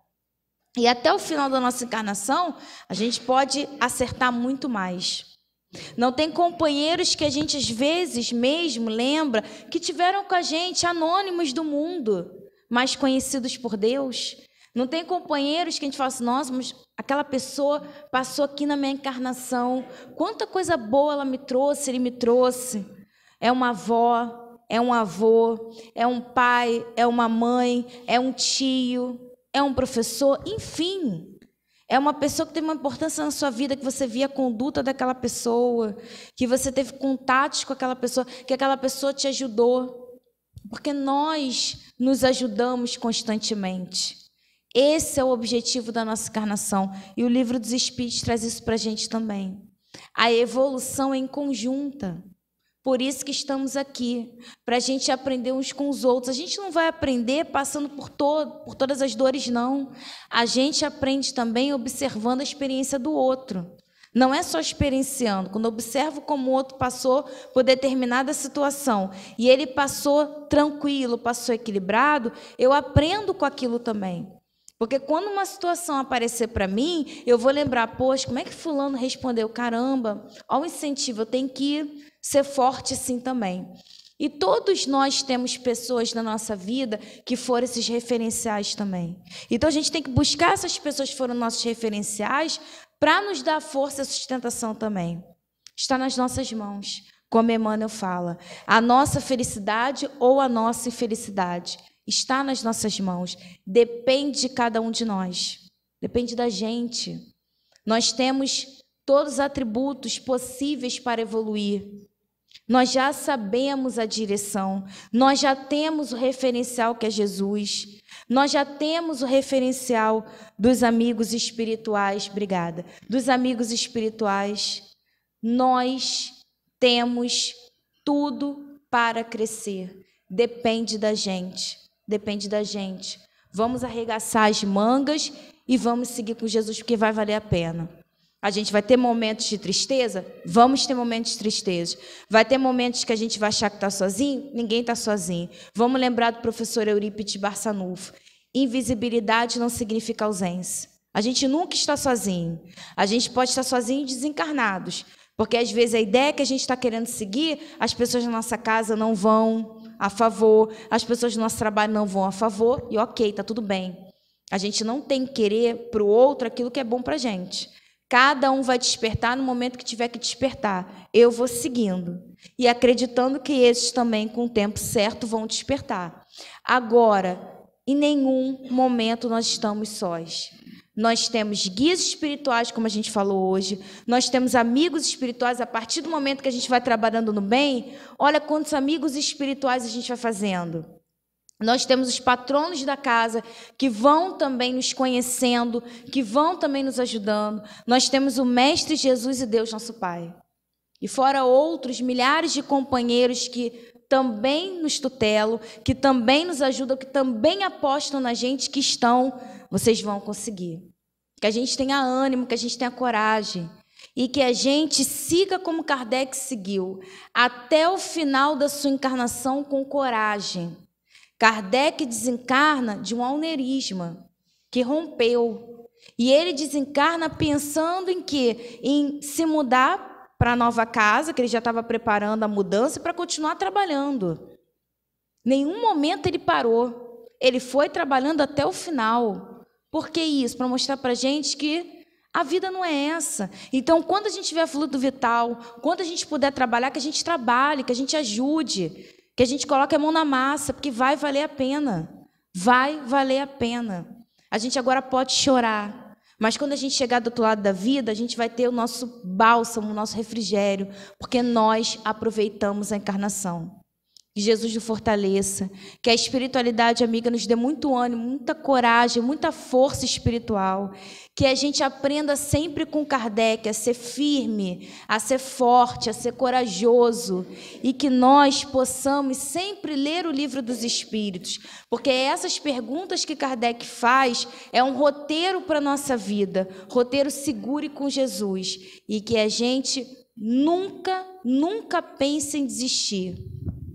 E até o final da nossa encarnação, a gente pode acertar muito mais. Não tem companheiros que a gente às vezes mesmo lembra que tiveram com a gente anônimos do mundo, mas conhecidos por Deus. Não tem companheiros que a gente fala assim, nossa, mas aquela pessoa passou aqui na minha encarnação, quanta coisa boa ela me trouxe, ele me trouxe. É uma avó, é um avô, é um pai, é uma mãe, é um tio, é um professor, enfim. É uma pessoa que teve uma importância na sua vida, que você via a conduta daquela pessoa, que você teve contatos com aquela pessoa, que aquela pessoa te ajudou. Porque nós nos ajudamos constantemente. Esse é o objetivo da nossa encarnação. E o Livro dos Espíritos traz isso para a gente também. A evolução é em conjunta. Por isso que estamos aqui, para a gente aprender uns com os outros. A gente não vai aprender passando por todas as dores, não. A gente aprende também observando a experiência do outro. Não é só experienciando. Quando eu observo como o outro passou por determinada situação e ele passou tranquilo, passou equilibrado, eu aprendo com aquilo também. Porque quando uma situação aparecer para mim, eu vou lembrar, poxa, como é que fulano respondeu? Caramba, olha o incentivo, eu tenho que ser forte assim também. E todos nós temos pessoas na nossa vida que foram esses referenciais também. Então a gente tem que buscar essas pessoas que foram nossos referenciais para nos dar força e sustentação também. Está nas nossas mãos, como Emmanuel fala. A nossa felicidade ou a nossa infelicidade está nas nossas mãos. Depende de cada um de nós. Depende da gente. Nós temos todos os atributos possíveis para evoluir. Nós já sabemos a direção. Nós já temos o referencial que é Jesus. Nós já temos o referencial dos amigos espirituais. Obrigada. Dos amigos espirituais. Nós temos tudo para crescer. Depende da gente. Depende da gente. Vamos arregaçar as mangas e vamos seguir com Jesus, porque vai valer a pena. A gente vai ter momentos de tristeza? Vamos ter momentos de tristeza. Vai ter momentos que a gente vai achar que está sozinho? Ninguém está sozinho. Vamos lembrar do professor Eurípides Barçanufo. Invisibilidade não significa ausência. A gente nunca está sozinho. A gente pode estar sozinho desencarnados. Porque, às vezes, a ideia que a gente está querendo seguir, as pessoas da nossa casa não vão a favor, as pessoas do nosso trabalho não vão a favor, e ok, está tudo bem. A gente não tem que querer para o outro aquilo que é bom para a gente. Cada um vai despertar no momento que tiver que despertar. Eu vou seguindo e acreditando que esses também, com o tempo certo, vão despertar. Agora, em nenhum momento nós estamos sós. Nós temos guias espirituais, como a gente falou hoje. Nós temos amigos espirituais. A partir do momento que a gente vai trabalhando no bem, olha quantos amigos espirituais a gente vai fazendo. Nós temos os patronos da casa que vão também nos conhecendo, que vão também nos ajudando. Nós temos o Mestre Jesus e Deus, nosso Pai. E fora outros milhares de companheiros que também nos tutelam, que também nos ajudam, que também apostam na gente, que estão, vocês vão conseguir. Que a gente tenha ânimo, que a gente tenha coragem. E que a gente siga como Kardec seguiu, até o final da sua encarnação com coragem. Kardec desencarna de um aneurisma que rompeu. E ele desencarna pensando em quê? Em se mudar para a nova casa, que ele já estava preparando a mudança, para continuar trabalhando. Nenhum momento ele parou. Ele foi trabalhando até o final. Por que isso? Para mostrar para a gente que a vida não é essa. Então, quando a gente tiver fluido vital, quando a gente puder trabalhar, que a gente trabalhe, que a gente ajude, que a gente coloque a mão na massa, porque vai valer a pena. Vai valer a pena. A gente agora pode chorar, mas quando a gente chegar do outro lado da vida, a gente vai ter o nosso bálsamo, o nosso refrigério, porque nós aproveitamos a encarnação. Que Jesus nos fortaleça, que a espiritualidade, amiga, nos dê muito ânimo, muita coragem, muita força espiritual, que a gente aprenda sempre com Kardec a ser firme, a ser forte, a ser corajoso, e que nós possamos sempre ler o Livro dos Espíritos, porque essas perguntas que Kardec faz é um roteiro para a nossa vida, roteiro seguro e com Jesus, e que a gente nunca pense em desistir.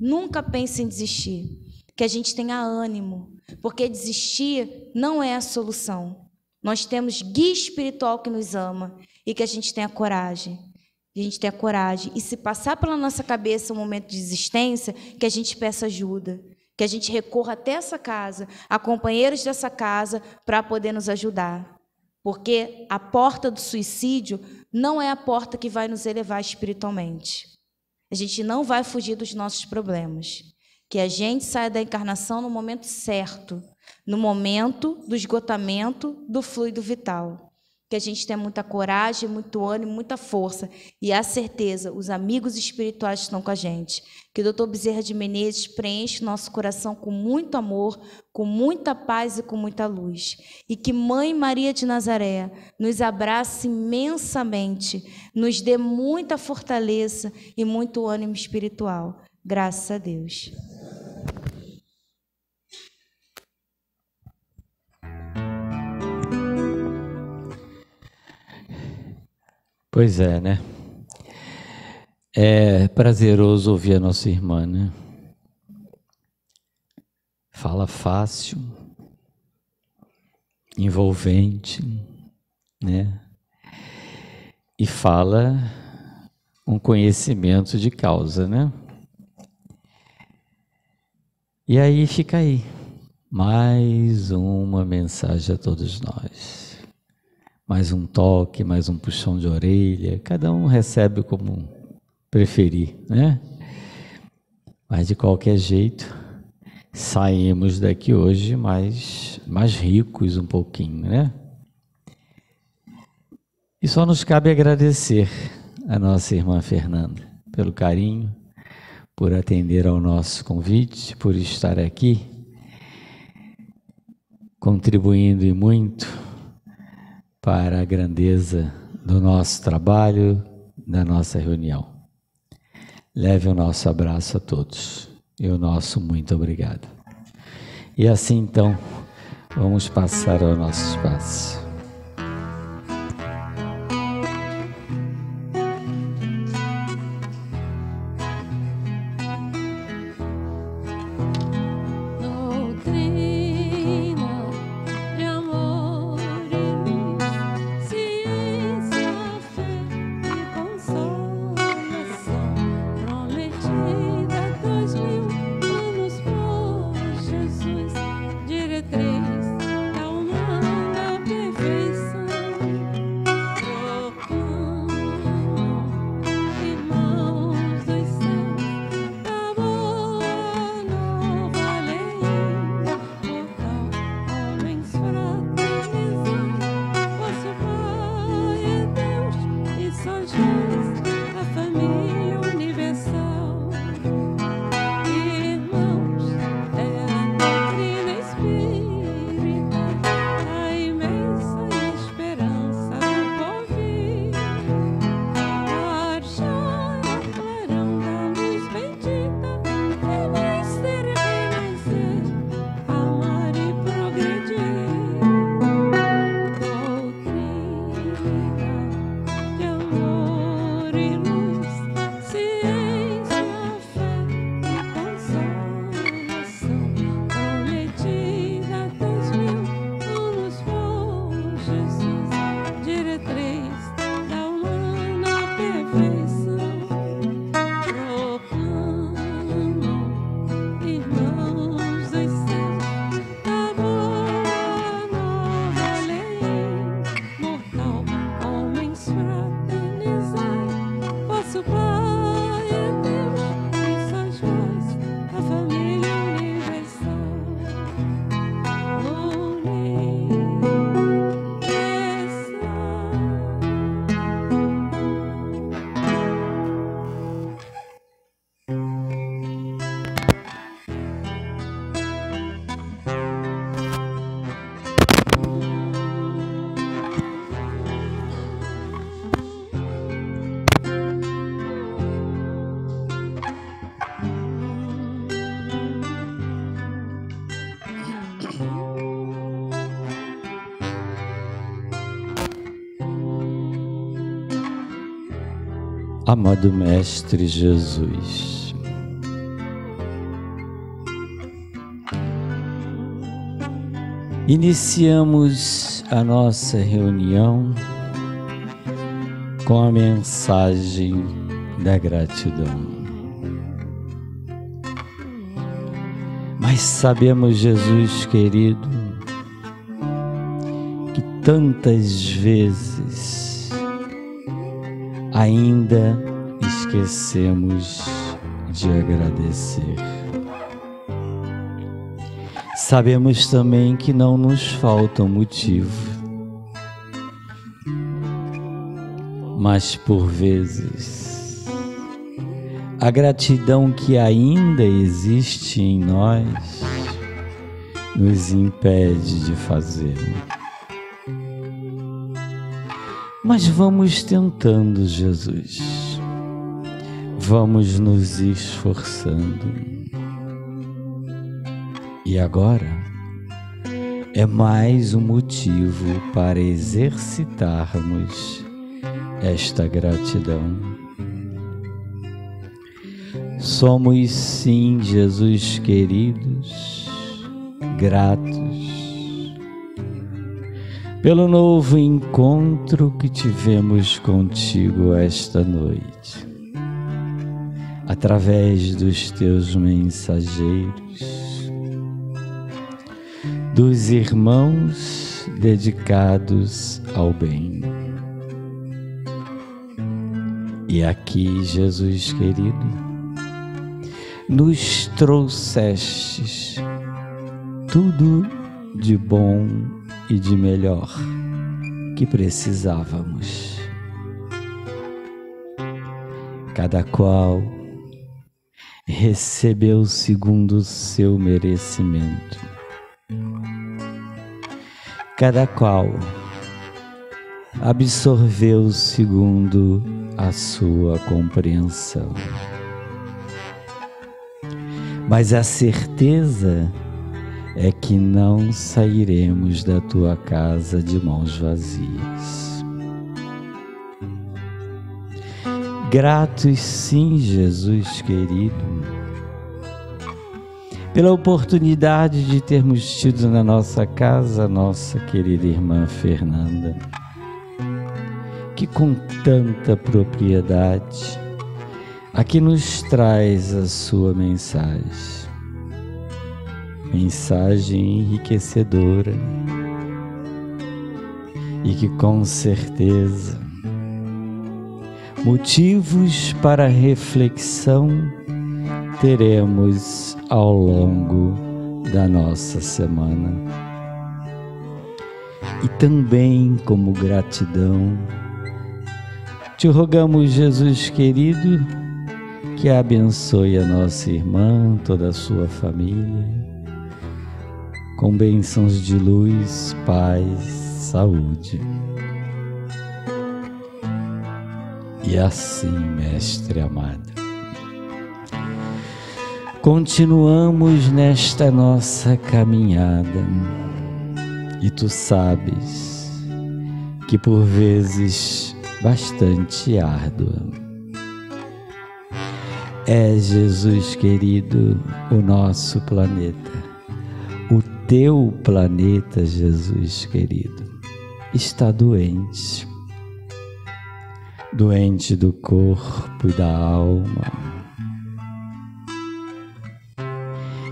Nunca pense em desistir, que a gente tenha ânimo, porque desistir não é a solução. Nós temos guia espiritual que nos ama e que a gente tenha coragem. Que a gente tenha coragem. E se passar pela nossa cabeça um momento de desistência, que a gente peça ajuda. Que a gente recorra até essa casa, a companheiros dessa casa, para poder nos ajudar. Porque a porta do suicídio não é a porta que vai nos elevar espiritualmente. A gente não vai fugir dos nossos problemas. Que a gente saia da encarnação no momento certo, no momento do esgotamento do fluido vital. Que a gente tenha muita coragem, muito ânimo, muita força. E a certeza, os amigos espirituais estão com a gente. Que o Dr. Bezerra de Menezes preenche o nosso coração com muito amor, com muita paz e com muita luz. E que Mãe Maria de Nazaré nos abrace imensamente, nos dê muita fortaleza e muito ânimo espiritual. Graças a Deus. Pois é, né? É prazeroso ouvir a nossa irmã, né? Fala fácil, envolvente, né? E fala um conhecimento de causa, né? E aí fica aí, mais uma mensagem a todos nós. Mais um toque, mais um puxão de orelha, cada um recebe como preferir, né? Mas de qualquer jeito, saímos daqui hoje mais ricos um pouquinho, né? E só nos cabe agradecer a nossa irmã Fernanda pelo carinho, por atender ao nosso convite, por estar aqui, contribuindo e muito para a grandeza do nosso trabalho, da nossa reunião. Leve o nosso abraço a todos e o nosso muito obrigado. E assim então, vamos passar ao nosso espaço. Amado Mestre Jesus, iniciamos a nossa reunião com a mensagem da gratidão. Mas sabemos, Jesus querido, que tantas vezes ainda esquecemos de agradecer. Sabemos também que não nos falta motivo, mas por vezes a gratidão que ainda existe em nós nos impede de fazê-lo. Mas vamos tentando, Jesus. Vamos nos esforçando. E agora é mais um motivo para exercitarmos esta gratidão. Somos sim, Jesus queridos, gratos pelo novo encontro que tivemos contigo esta noite, através dos teus mensageiros, dos irmãos dedicados ao bem. E aqui, Jesus querido, nos trouxestes tudo de bom e de melhor que precisávamos. Cada qual recebeu segundo o seu merecimento. Cada qual absorveu segundo a sua compreensão. Mas a certeza é que não sairemos da tua casa de mãos vazias. Gratos sim, Jesus querido, pela oportunidade de termos tido na nossa casa a nossa querida irmã Fernanda, que com tanta propriedade aqui nos traz a sua mensagem enriquecedora e que com certeza motivos para reflexão teremos ao longo da nossa semana. E também como gratidão te rogamos, Jesus querido, que abençoe a nossa irmã, toda a sua família, com bênçãos de luz, paz, saúde. E assim, Mestre amado, continuamos nesta nossa caminhada, e tu sabes que por vezes bastante árdua. É, Jesus querido, o nosso planeta. O teu planeta, Jesus querido, está doente. Doente do corpo e da alma.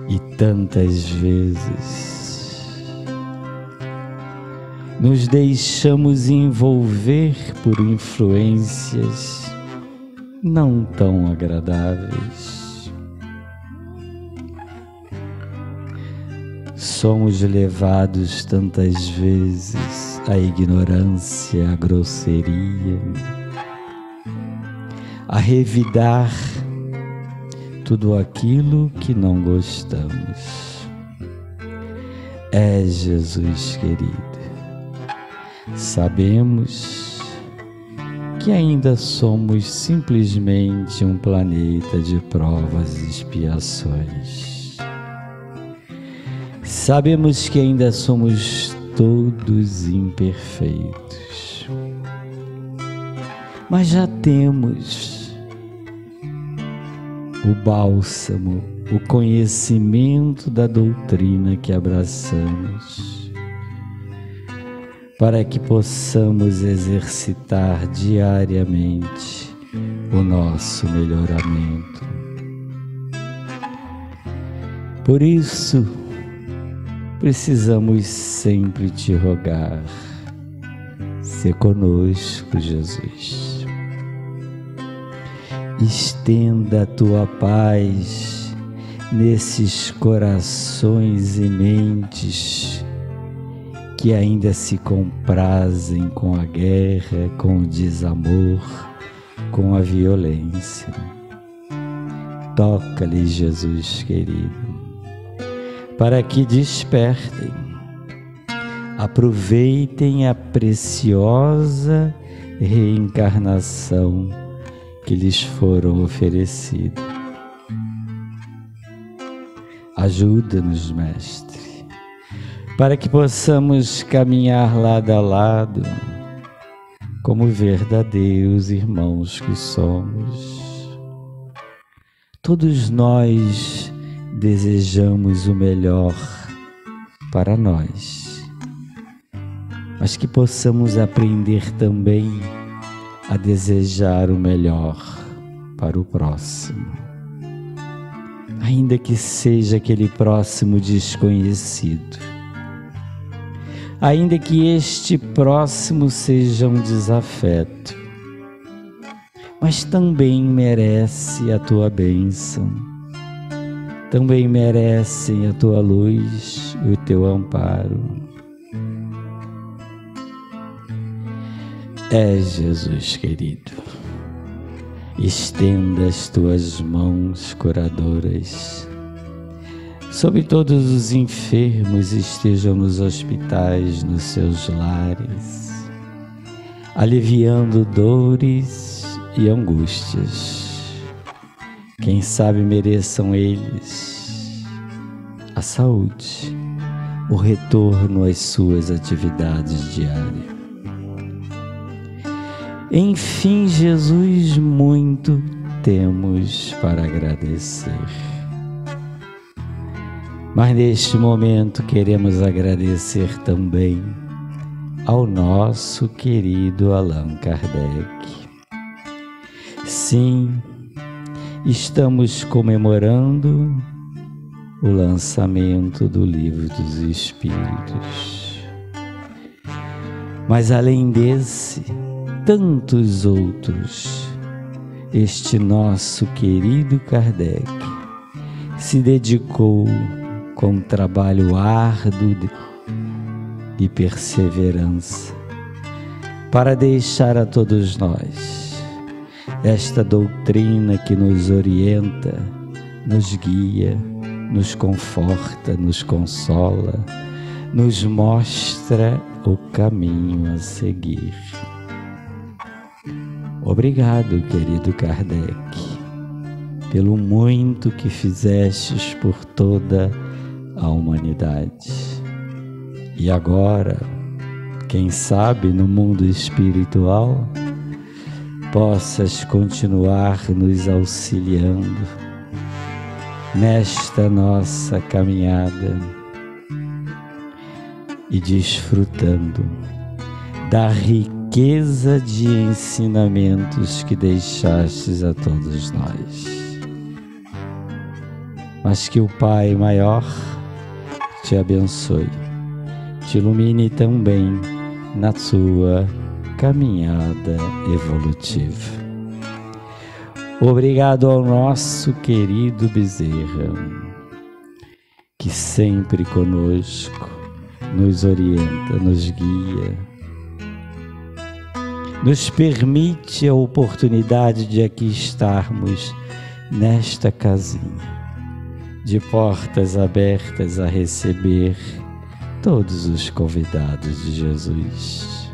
E tantas vezes nos deixamos envolver por influências não tão agradáveis. Somos levados tantas vezes à ignorância, à grosseria, a revidar tudo aquilo que não gostamos. É, Jesus querido, sabemos que ainda somos simplesmente um planeta de provas e expiações. Sabemos que ainda somos todos imperfeitos, mas já temos o bálsamo, o conhecimento da doutrina que abraçamos, para que possamos exercitar diariamente o nosso melhoramento. Por isso, precisamos sempre te rogar, se conosco, Jesus. Estenda a tua paz nesses corações e mentes que ainda se comprazem com a guerra, com o desamor, com a violência. Toca-lhes, Jesus querido, para que despertem, aproveitem a preciosa reencarnação que lhes foram oferecidas. Ajuda-nos, Mestre, para que possamos caminhar lado a lado, como verdadeiros irmãos que somos. Todos nós desejamos o melhor para nós, mas que possamos aprender também a desejar o melhor para o próximo, ainda que seja aquele próximo desconhecido, ainda que este próximo seja um desafeto, mas também merece a tua bênção, também merecem a tua luz e o teu amparo. Jesus querido, estenda as tuas mãos curadoras sobre todos os enfermos, estejam nos hospitais, nos seus lares, aliviando dores e angústias. Quem sabe mereçam eles a saúde, o retorno às suas atividades diárias. Enfim, Jesus, muito temos para agradecer. Mas neste momento queremos agradecer também ao nosso querido Allan Kardec. Sim, estamos comemorando o lançamento do Livro dos Espíritos. Mas além desse, tantos outros, este nosso querido Kardec se dedicou com um trabalho árduo de perseverança para deixar a todos nós esta doutrina que nos orienta, nos guia, nos conforta, nos consola, nos mostra o caminho a seguir. Obrigado, querido Kardec, pelo muito que fizestes por toda a humanidade. E agora, quem sabe no mundo espiritual, possas continuar nos auxiliando nesta nossa caminhada e desfrutando da riqueza de ensinamentos que deixastes a todos nós. Mas que o Pai maior te abençoe, te ilumine também na sua caminhada evolutiva. Obrigado ao nosso querido Bezerra, que sempre conosco nos orienta, nos guia, nos permite a oportunidade de aqui estarmos nesta casinha, de portas abertas a receber todos os convidados de Jesus,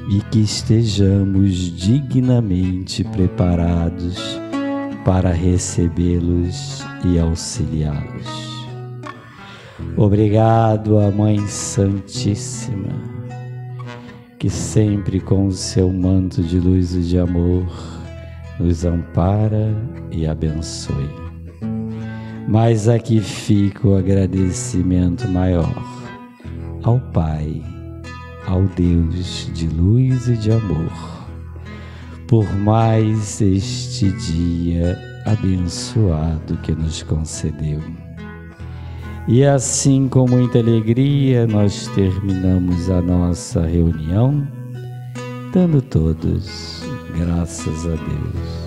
e que estejamos dignamente preparados para recebê-los e auxiliá-los. Obrigado à Mãe Santíssima, que sempre com o seu manto de luz e de amor nos ampara e abençoe. Mas aqui fica o agradecimento maior ao Pai, ao Deus de luz e de amor, por mais este dia abençoado que nos concedeu. E assim, com muita alegria, nós terminamos a nossa reunião, dando todos graças a Deus.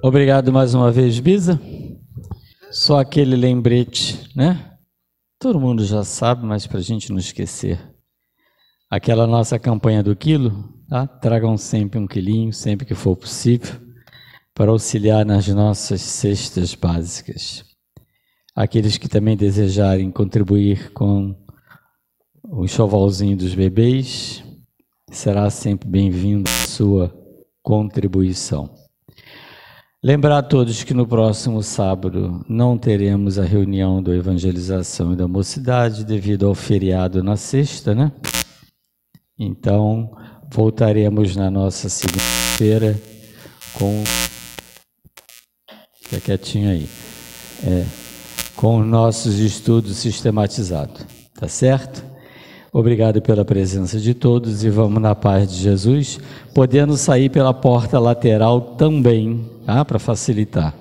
Obrigado mais uma vez, Bisa. Só aquele lembrete, né? Todo mundo já sabe, mas para a gente não esquecer. Aquela nossa campanha do quilo, tá? Tragam sempre 1 quilinho, sempre que for possível, para auxiliar nas nossas cestas básicas. Aqueles que também desejarem contribuir com o enxovalzinho dos bebês, será sempre bem-vindo a sua contribuição. Lembrar a todos que no próximo sábado não teremos a reunião da evangelização e da mocidade devido ao feriado na sexta, né? Então, voltaremos na nossa segunda-feira com... Fica quietinho aí. Com os nossos estudos sistematizados, tá certo? Obrigado pela presença de todos e vamos na paz de Jesus, podendo sair pela porta lateral também, tá? Para facilitar.